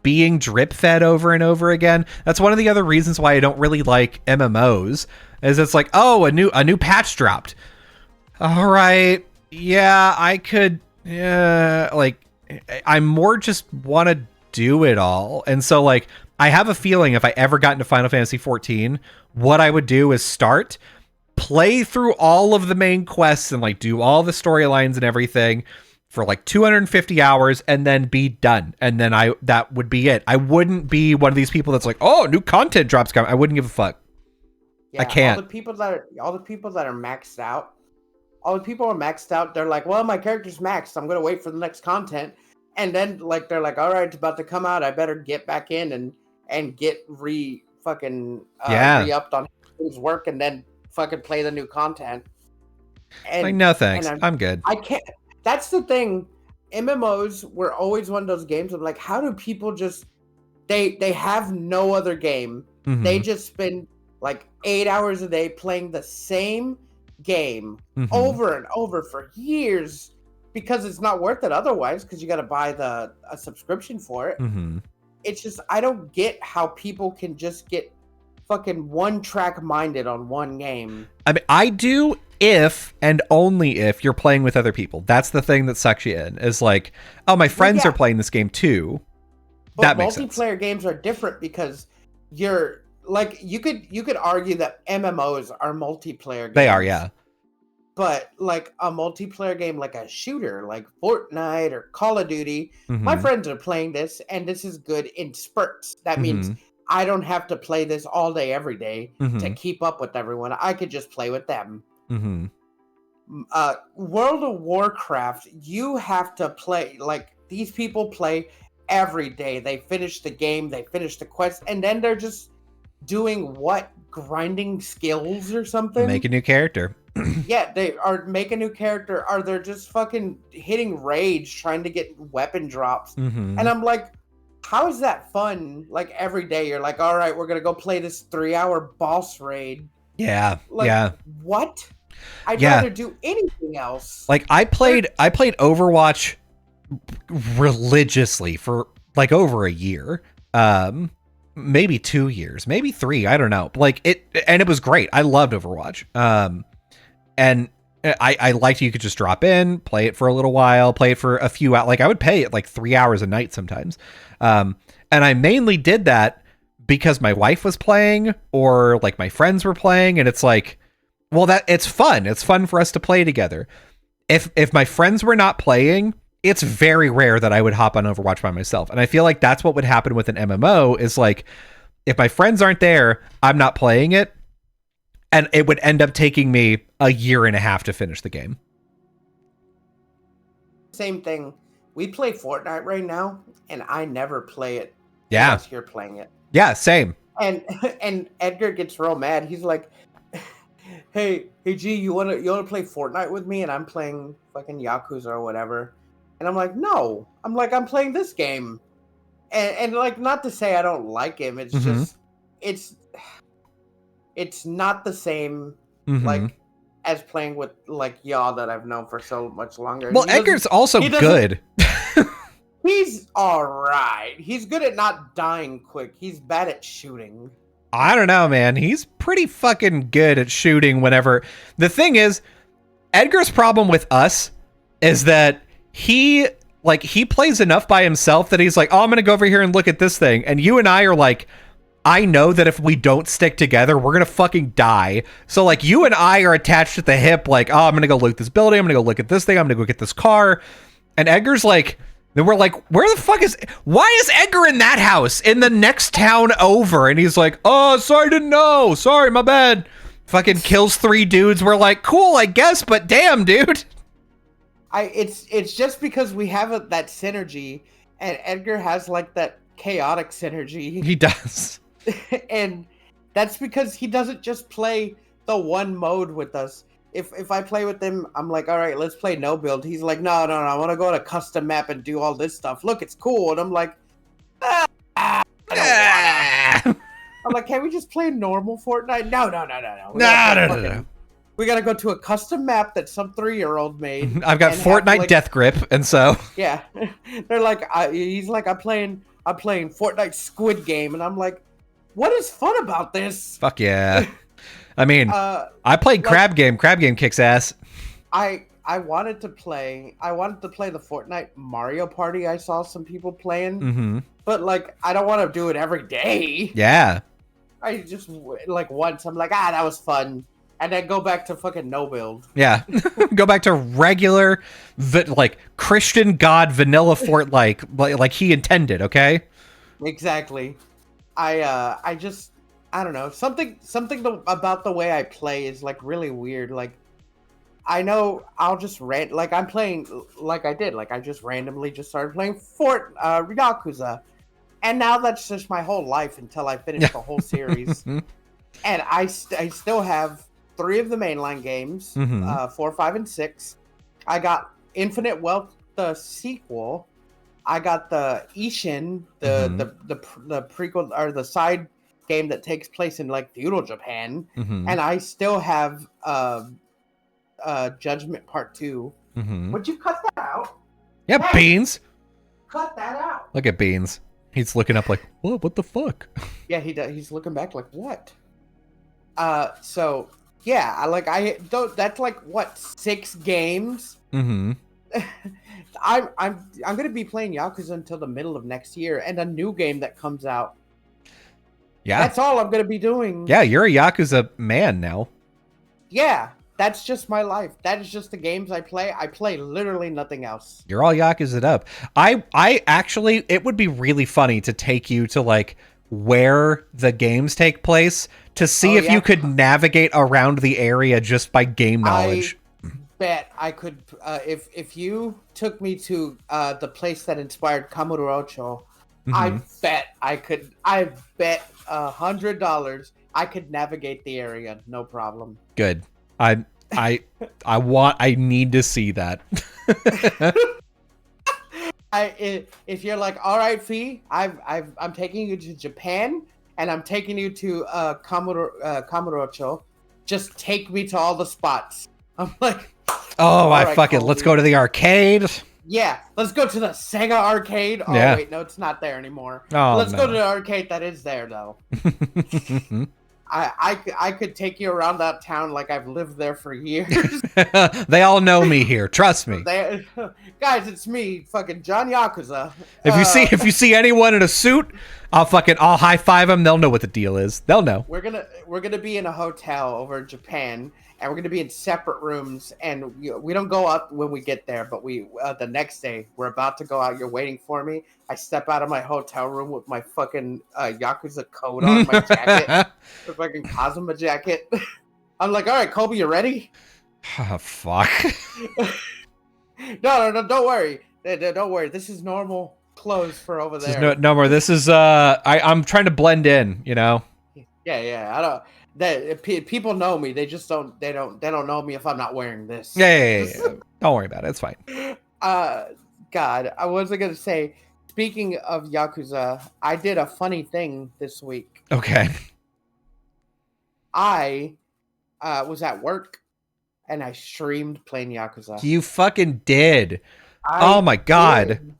being drip fed over and over again. That's one of the other reasons why I don't really like MMOs, is it's like, oh, a new patch dropped. All right. Yeah, I could, like, I more just want to do it all. And so, like, I have a feeling if I ever got into Final Fantasy 14, what I would do is play through all of the main quests and, like, do all the storylines and everything for, like, 250 hours and then be done. And then that would be it. I wouldn't be one of these people that's like, oh, new content drops coming. I wouldn't give a fuck. Yeah, I can't. All the people that are maxed out, all the people are maxed out. They're like, well, my character's maxed. I'm going to wait for the next content. And then like, they're like, all right, it's about to come out. I better get back in and get re-upped on his work and then fucking play the new content. And, like, no thanks. I'm good. I can't. That's the thing. MMOs were always one of those games of like, how do people just, they have no other game. Mm-hmm. They just spend like 8 hours a day playing the same game over and over for years because it's not worth it otherwise, because you got to buy a subscription for it. It's just, I don't get how people can just get fucking one track minded on one game. I mean, I do if and only if you're playing with other people. That's the thing that sucks you in, is like, oh, my friends are playing this game too. But that makes sense. Multiplayer games are different because you're like, you could argue that MMOs are multiplayer games. They are, yeah. But like a multiplayer game, like a shooter, like Fortnite or Call of Duty, my friends are playing this, and this is good in spurts. That means I don't have to play this all day, every day to keep up with everyone. I could just play with them. World of Warcraft, you have to play, like, these people play every day. They finish the game, they finish the quest, and then they're just doing grinding skills or something? Make a new character. Yeah, they are make a new character, or they're just fucking hitting rage trying to get weapon drops. And I'm like, how is that fun? Like, every day you're like, all right, we're gonna go play this 3-hour boss raid. Yeah. Like, yeah. What? I'd rather do anything else. Like, I played Overwatch religiously for like over a year. Maybe 2 years, maybe 3, I don't know. Like, it was great. I loved Overwatch. And I liked you could just drop in, play it for a little while, play it for a few hours. Like, I would pay it like 3 hours a night sometimes. And I mainly did that because my wife was playing, or like my friends were playing, and it's like, well, it's fun. It's fun for us to play together. If my friends were not playing, it's very rare that I would hop on Overwatch by myself. And I feel like that's what would happen with an MMO, is like, if my friends aren't there, I'm not playing it. And it would end up taking me a year and a half to finish the game. Same thing. We play Fortnite right now, and I never play it unless you're playing it. Yeah, same. and and Edgar gets real mad. He's like, hey G, you wanna play Fortnite with me? And I'm playing fucking Yakuza or whatever. And I'm like, no. I'm playing this game. And like, not to say I don't like him, it's Mm-hmm. just it's it's not the same Mm-hmm. like as playing with like y'all that I've known for so much longer. Well, Edgar's also He doesn't good. he's alright. He's good at not dying quick. He's bad at shooting. I don't know, man. He's pretty fucking good at shooting whenever. The thing is, Edgar's problem with us is that he plays enough by himself that he's like, oh, I'm gonna go over here and look at this thing. And you and I are like, I know that if we don't stick together, we're gonna fucking die. So like you and I are attached at the hip, like, oh, I'm gonna go loot this building, I'm gonna go look at this thing, I'm gonna go get this car. And Edgar's like, then we're like, why is Edgar in that house in the next town over? And he's like, oh, sorry, didn't know. Sorry, my bad. Fucking kills 3 dudes. We're like, cool, I guess, but damn, dude. It's just because we have that synergy, and Edgar has like that chaotic synergy. He does. And that's because he doesn't just play the one mode with us. If I play with him, I'm like, all right, let's play no build. He's like, no, I want to go on a custom map and do all this stuff. Look, it's cool. And I'm like, I don't wanna. I'm like, can we just play normal Fortnite? No. No. We gotta go to a custom map that some 3-year-old made. I've got Fortnite Death Grip, and so yeah, they're like, he's like, I'm playing Fortnite Squid Game, and I'm like, what is fun about this? Fuck yeah. I mean, I played Crab Game. Crab Game kicks ass. I wanted to play the Fortnite Mario Party. I saw some people playing, but like, I don't want to do it every day. Yeah. I just like once. I'm like, that was fun, and then go back to fucking no build. Yeah. Go back to regular, like Christian God vanilla Fortnite, like he intended. Okay. Exactly. I don't know, something about the way I play is like really weird. Like, I know I'll just I'm playing like I just randomly just started playing Yakuza, and now that's just my whole life until I finish the whole series. And I still have 3 of the mainline games, 4, 5, and 6. I got Infinite Wealth, the sequel. I got the Ishin, the prequel or the side game that takes place in like feudal Japan, and I still have Judgment Part 2. Would you cut that out? Yeah, hey, Beans. Cut that out. Look at Beans. He's looking up like, what the fuck? Yeah, he does. He's looking back like, what? So yeah, that's like what, 6 games? I'm gonna be playing Yakuza until the middle of next year, and a new game that comes out. Yeah, that's all I'm gonna be doing. Yeah, you're a Yakuza man now. Yeah, that's just my life. That is just the games I play. I play literally nothing else. You're all Yakuza up. I actually, it would be really funny to take you to like where the games take place to see if you could navigate around the area just by game knowledge. Bet I could, if you took me to the place that inspired Kamurocho, I bet I could. I bet $100 I could navigate the area, no problem. Good. I need to see that. If you're like, all right, Fee, I'm taking you to Japan and I'm taking you to Kamurocho. Just take me to all the spots. I'm like, oh, I fucking let's go to the arcade. Yeah, let's go to the Sega arcade. Oh wait, no, it's not there anymore. Oh, let's go to the arcade that is there though. I could take you around that town like I've lived there for years. They all know me here. Trust me. Guys, it's me, fucking John Yakuza. If you see anyone in a suit, I'll high five them. They'll know what the deal is. They'll know. We're gonna be in a hotel over in Japan, and we're gonna be in separate rooms. And we don't go up when we get there, but we the next day we're about to go out. You're waiting for me. I step out of my hotel room with my fucking Yakuza coat on, my jacket, the fucking Kazuma jacket. I'm like, all right, Kobe, you ready? Oh, fuck. No, don't worry. Don't worry. This is normal clothes for over This is there. no more. This is I'm trying to blend in, you know. Yeah. I don't. That people know me. They just don't. They don't know me if I'm not wearing this. Yeah. Don't worry about it. It's fine. God, I wasn't gonna say. Speaking of Yakuza, I did a funny thing this week. Okay. I was at work and I streamed playing Yakuza. You fucking did. I Oh my god. did.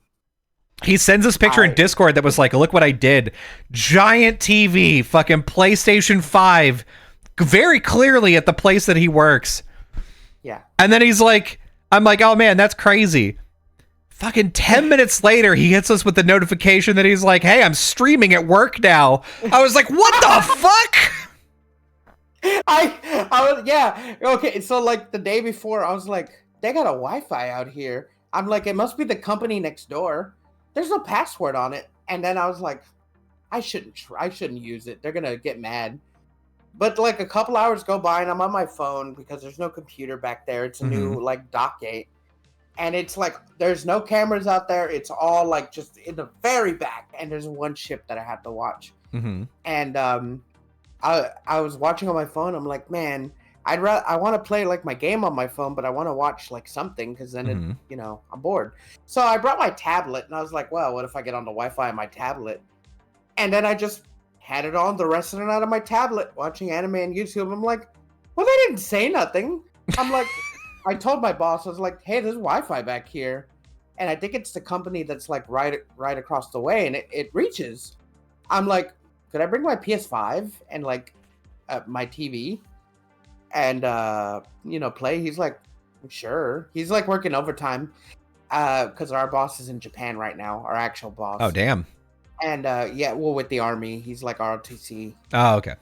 He sends this picture in Discord that was like, look what I did. Giant TV, fucking PlayStation 5, very clearly at the place that he works. Yeah. And then he's like, I'm like, oh man, that's crazy. Fucking 10 minutes later, he hits us with the notification that he's like, hey, I'm streaming at work now. I was like, what the fuck? I was, yeah. Okay, so like the day before, I was like, they got a Wi-Fi out here. I'm like, it must be the company next door. There's no password on it. And then I was like, I shouldn't use it. They're gonna get mad. But like a couple hours go by and I'm on my phone because there's no computer back there. It's a new like dock gate. And it's like there's no cameras out there. It's all like just in the very back. And there's one ship that I have to watch. And I was watching on my phone. I'm like, man, I want to play like my game on my phone, but I want to watch like something because then it, you know, I'm bored. So I brought my tablet and I was like, well, what if I get on the Wi-Fi on my tablet? And then I just had it on the rest of the night on my tablet watching anime and YouTube. I'm like, well, they didn't say nothing. I'm like, I told my boss, I was like, hey, there's Wi-Fi back here. And I think it's the company that's like right across the way and it reaches. I'm like, could I bring my PS5 and like my TV and you know, play? He's like, sure. He's like working overtime because our boss is in Japan right now, our actual boss. Oh, damn. And yeah, well, with the army, he's like ROTC. Oh, okay.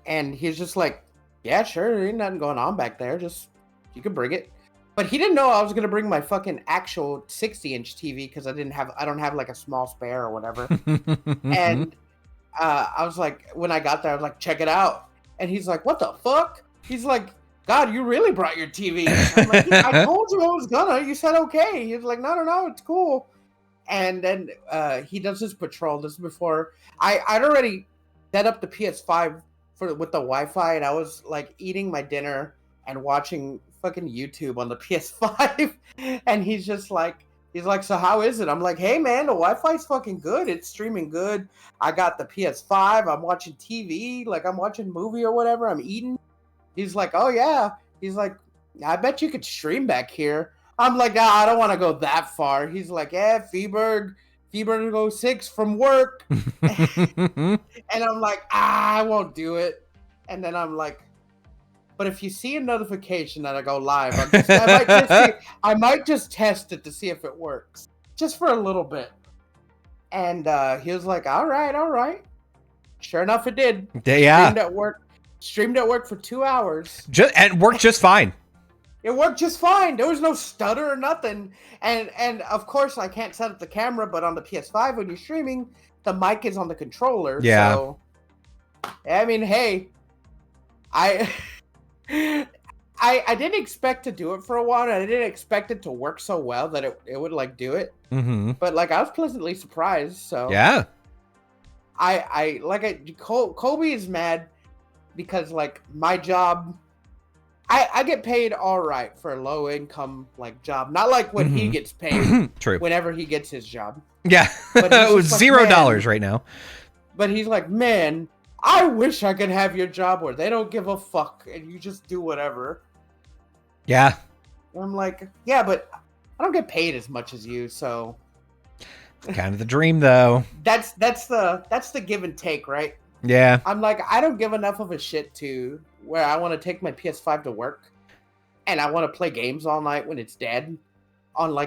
And he's just like, yeah, sure, there ain't nothing going on back there. Just you can bring it. But he didn't know I was gonna bring my fucking actual 60-inch TV because I don't have like a small spare or whatever. And I was like, when I got there, I was like, check it out. And he's like, what the fuck? He's like, God, you really brought your TV. I'm like, I told you I was gonna. You said okay. He was like, no, it's cool. And then he does his patrol. This is before I'd already set up the PS5 with the Wi-Fi, and I was like eating my dinner and watching fucking YouTube on the PS5. And he's like, so how is it? I'm like, hey man, the Wi-Fi's fucking good. It's streaming good. I got the PS5. I'm watching TV, like I'm watching a movie or whatever. I'm eating. He's like, oh yeah. He's like, I bet you could stream back here. I'm like, I don't want to go that far. He's like, yeah, Feeberg 06 from work. And I'm like, I won't do it. And then I'm like, but if you see a notification that I go live, I might just test it to see if it works. Just for a little bit. And he was like, all right. Sure enough, it did. Yeah. Streamed at work for 2 hours. And worked just fine. It worked just fine. There was no stutter or nothing. And of course, I can't set up the camera, but on the PS5, when you're streaming, the mic is on the controller. Yeah. So, I mean, hey, I didn't expect to do it for a while. And I didn't expect it to work so well that it would like do it. But like, I was pleasantly surprised. So yeah, Kobe is mad because like my job. I get paid all right for a low income like job, not like what he gets paid. True. Whenever he gets his job. Yeah, it was $0 right now. But he's like, man, I wish I could have your job where they don't give a fuck and you just do whatever. Yeah. And I'm like, yeah, but I don't get paid as much as you, so. It's kind of the dream, though. That's the give and take, right? Yeah. I'm like, I don't give enough of a shit to where I want to take my PS5 to work and I want to play games all night when it's dead on my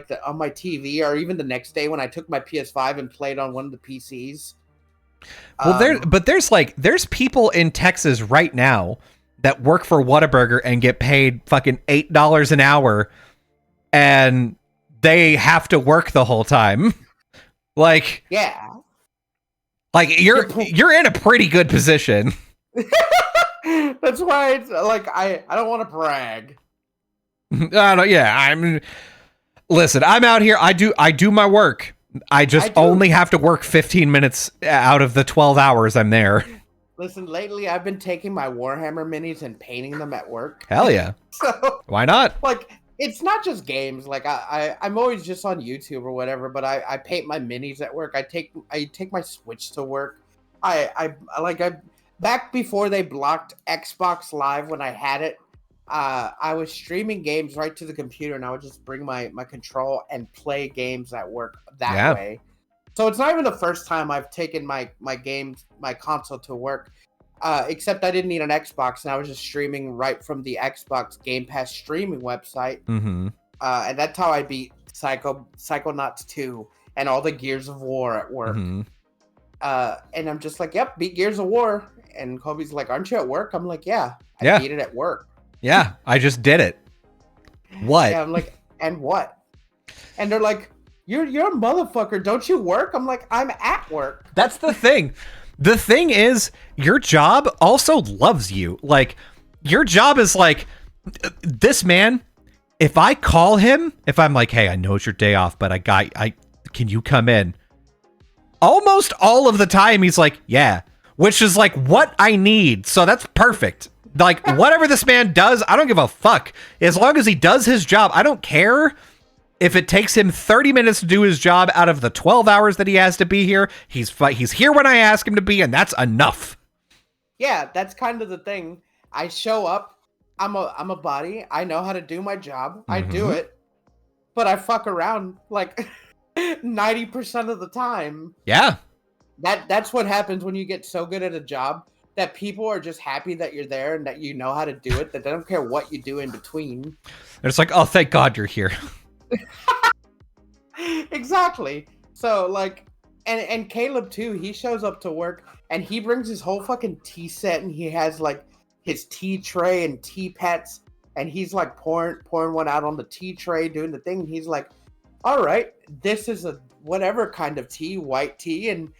TV, or even the next day when I took my PS5 and played on one of the PCs. Well, there's people in Texas right now that work for Whataburger and get paid fucking $8 an hour, and they have to work the whole time. Like, yeah. Like you're in a pretty good position. That's why it's like I don't want to brag. Yeah, Listen, I'm out here. I do my work. I just only have to work 15 minutes out of the 12 hours I'm there. Listen, lately I've been taking my Warhammer minis and painting them at work. Hell yeah. So why not? Like, it's not just games. Like I'm always just on YouTube or whatever, but I paint my minis at work. I take my Switch to work. I back before they blocked Xbox Live when I had it, I was streaming games right to the computer, and I would just bring my control and play games at work that way. So it's not even the first time I've taken my console to work, except I didn't need an Xbox, and I was just streaming right from the Xbox Game Pass streaming website. Mm-hmm. And that's how I beat Psychonauts 2 and all the Gears of War at work. Mm-hmm. And I'm just like, yep, beat Gears of War. And Kobe's like, aren't you at work? I'm like, yeah, I beat it at work. Yeah, I just did it. What? Yeah, I'm like, and what? And they're like, you're a motherfucker. Don't you work? I'm like, I'm at work. That's the thing. The thing is, your job also loves you. Like, your job is like, this man, if I call him, if I'm like, hey, I know it's your day off, but can you come in? Almost all of the time, he's like, yeah, which is like what I need. So that's perfect. Like, whatever this man does, I don't give a fuck. As long as he does his job, I don't care if it takes him 30 minutes to do his job out of the 12 hours that he has to be here. He's here when I ask him to be, and that's enough. Yeah, that's kind of the thing. I show up. I'm a body. I know how to do my job. I do it. But I fuck around like 90% of the time. Yeah. That's what happens when you get so good at a job that people are just happy that you're there and that you know how to do it, that they don't care what you do in between. It's like, oh, thank God you're here. Exactly. So like, and Caleb too, he shows up to work and he brings his whole fucking tea set, and he has like his tea tray and tea pets, and he's like pouring one out on the tea tray, doing the thing. And he's like, all right, this is a whatever kind of tea, white tea, and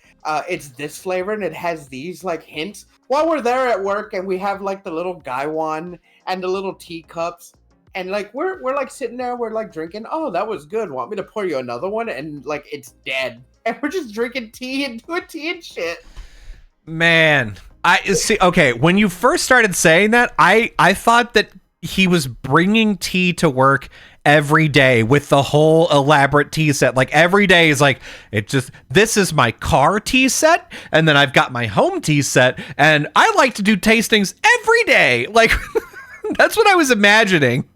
it's this flavor, and it has these like hints. While we're there at work, and we have like the little gaiwan and the little teacups, and like we're like sitting there, we're like drinking. Oh, that was good. Want me to pour you another one? And like it's dead, and we're just drinking tea and doing tea and shit. Man, I see. Okay, when you first started saying that, I thought that he was bringing tea to work every day with the whole elaborate tea set. Like every day is like, this is my car tea set, and then I've got my home tea set, and I like to do tastings every day. Like that's what I was imagining.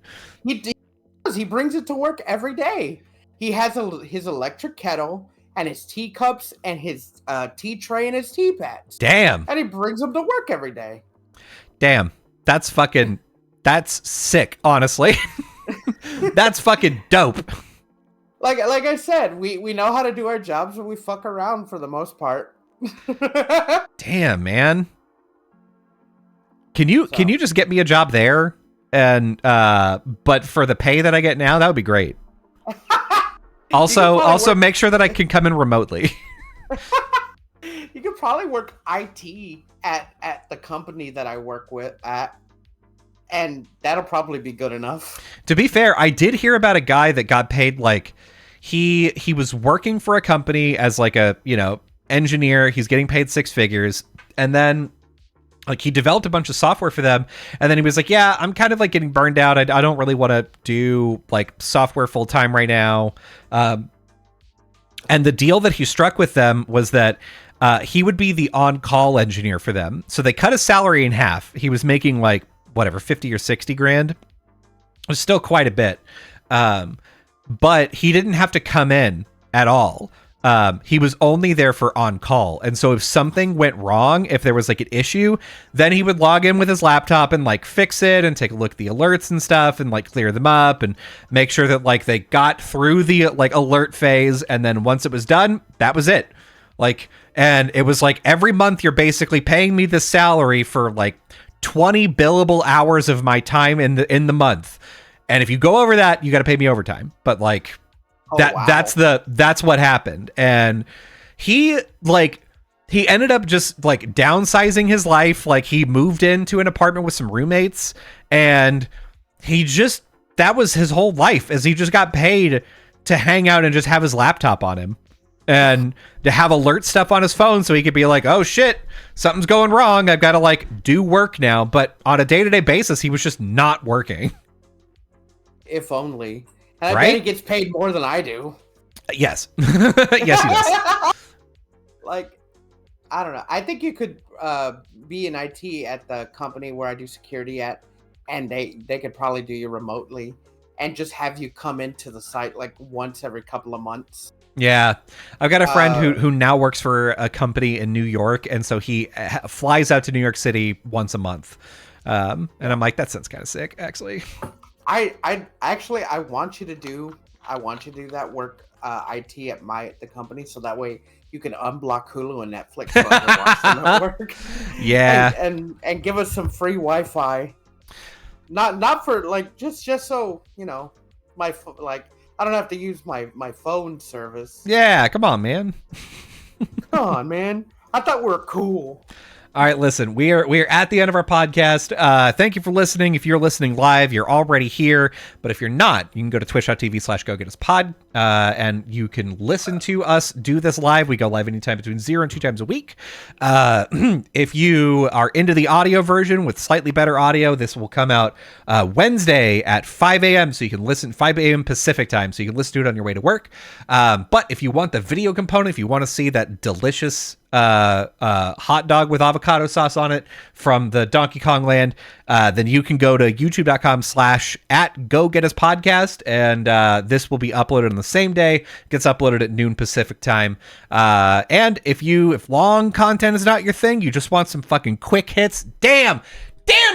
He brings it to work every day. He has his electric kettle and his teacups and his tea tray and his tea pads. Damn. And he brings them to work every day. Damn. That's sick, honestly. That's fucking dope. Like I said, we know how to do our jobs, and we fuck around for the most part. Damn, man. Can you just get me a job there? And but for the pay that I get now, that would be great. Also make sure that I can come in remotely. You could probably work IT at the company that I work with at. And that'll probably be good enough. To be fair, I did hear about a guy that got paid like he was working for a company as like a, engineer. He's getting paid 6 figures. And then like he developed a bunch of software for them. And then he was like, yeah, I'm kind of like getting burned out. I don't really want to do like software full time right now. And the deal that he struck with them was that he would be the on-call engineer for them. So they cut his salary in half. He was making like whatever, 50 or 60 grand. It was still quite a bit. But he didn't have to come in at all. He was only there for on call. And so if something went wrong, if there was like an issue, then he would log in with his laptop and like fix it and take a look at the alerts and stuff and like clear them up and make sure that like they got through the like alert phase. And then once it was done, that was it. Like, and it was like every month you're basically paying me this salary for like 20 billable hours of my time in the month. And if you go over that, you got to pay me overtime. But like that's what happened. And he ended up just like downsizing his life. Like he moved into an apartment with some roommates, and that was his whole life, as he just got paid to hang out and just have his laptop on him and to have alert stuff on his phone so he could be like, oh shit, something's going wrong. I've got to like do work now. But on a day-to-day basis, he was just not working. If only. And I Right? bet he gets paid more than I do. Yes. Yes, he does. Like, I don't know. I think you could be in IT at the company where I do security at, and they could probably do you remotely and just have you come into the site like once every couple of months. Yeah. I've got a friend who now works for a company in New York, and so he flies out to New York City once a month. And I'm like, that sounds kind of sick, actually. I want you to do that work IT at the company, so that way you can unblock Hulu and Netflix while you're watching at work. Yeah. And give us some free Wi-Fi. Not for like just so you know, I don't have to use my phone service. Yeah, come on, man. Come on, man. I thought we were cool. All right, listen, we are at the end of our podcast. Thank you for listening. If you're listening live, you're already here. But if you're not, you can go to twitch.tv/GoGetUsPod, and you can listen to us do this live. We go live anytime between 0 and 2 times a week. If you are into the audio version with slightly better audio, this will come out Wednesday at 5 a.m. So you can listen 5 a.m. Pacific time. So you can listen to it on your way to work. But if you want the video component, if you want to see that delicious hot dog with avocado sauce on it from the Donkey Kong land, then you can go to youtube.com/@GoGetUsPodcast, and this will be uploaded on the same day. It gets uploaded at noon Pacific time. And if long content is not your thing, you just want some fucking quick hits, damn,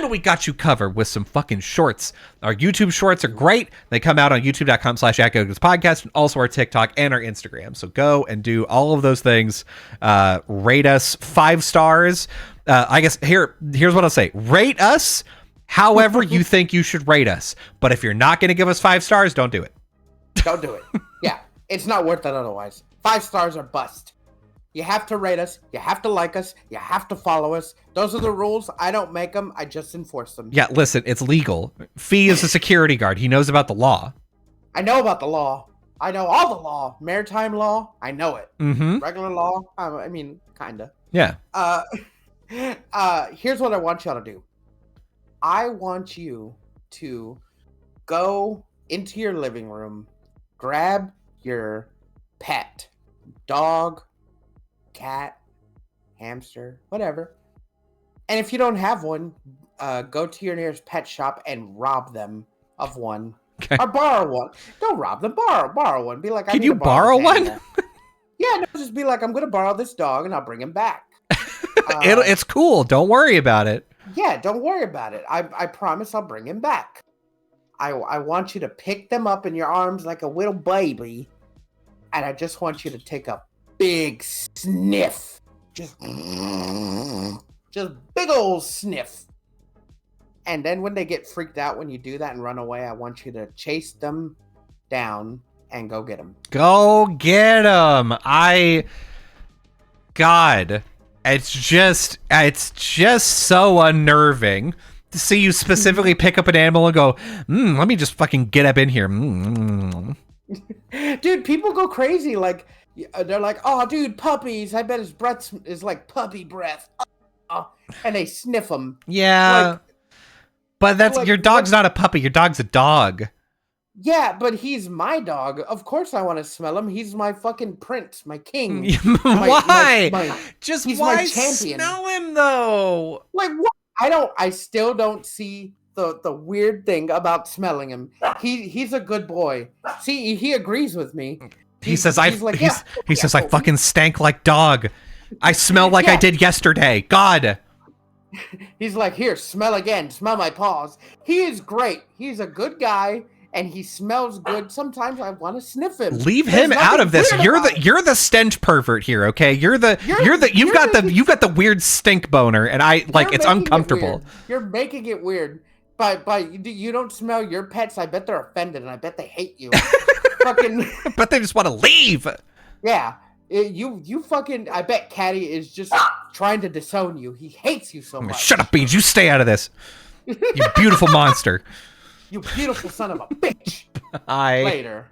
we got you covered with some fucking shorts. Our YouTube shorts are great. They come out on youtube.com/@GoGetUsPodcast, and also our TikTok and our Instagram. So go and do all of those things. Rate us 5 stars. I guess here's what I'll say. Rate us however you think you should rate us. But if you're not going to give us 5 stars, don't do it. Don't do it. Yeah, it's not worth it otherwise. 5 stars are bust. You have to rate us. You have to like us. You have to follow us. Those are the rules. I don't make them. I just enforce them. Yeah, listen, it's legal. Fee is a security guard. He knows about the law. I know about the law. I know all the law. Maritime law. I know it. Mm-hmm. Regular law. I mean, kinda. Yeah. Here's what I want y'all to do. I want you to go into your living room, grab your pet, dog, cat, hamster, whatever. And if you don't have one, go to your nearest pet shop and rob them of one. Okay. Or borrow one. Don't rob them. Borrow one. Be like, can you borrow one? Yeah, no, just be like, I'm going to borrow this dog and I'll bring him back. It's cool. Don't worry about it. Yeah, don't worry about it. I promise I'll bring him back. I want you to pick them up in your arms like a little baby. And I just want you to take a big sniff. Just big old sniff. And then when they get freaked out when you do that and run away, I want you to chase them down and go get them. Go get them. God, it's just so unnerving to see you specifically pick up an animal and go, let me just fucking get up in here. Dude, people go crazy. Like, they're like, oh, dude, puppies. I bet his breath is like puppy breath. And they sniff them. Yeah. Like, but that's your dog's not a puppy. Your dog's a dog. Yeah, but he's my dog. Of course I want to smell him. He's my fucking prince, my king. Why? He's why my champion. Smell him though? Like what? I still don't see the weird thing about smelling him. He's a good boy. See, he agrees with me. He says I fucking stank like dog. I smell like I did yesterday. God. He's like, here, smell again. Smell my paws. He is great. He's a good guy. And he smells good. Sometimes I want to sniff him. Leave him out of this. You're the stench pervert here, okay? You've got the weird stink boner, and it's uncomfortable. You're making it weird. But you don't smell your pets. I bet they're offended, and I bet they hate you. Fucking. But they just want to leave. Yeah, you fucking. I bet Caddy is just trying to disown you. He hates you so much. Shut up, Beans. You stay out of this. You beautiful monster. You beautiful son of a bitch. Bye. Later.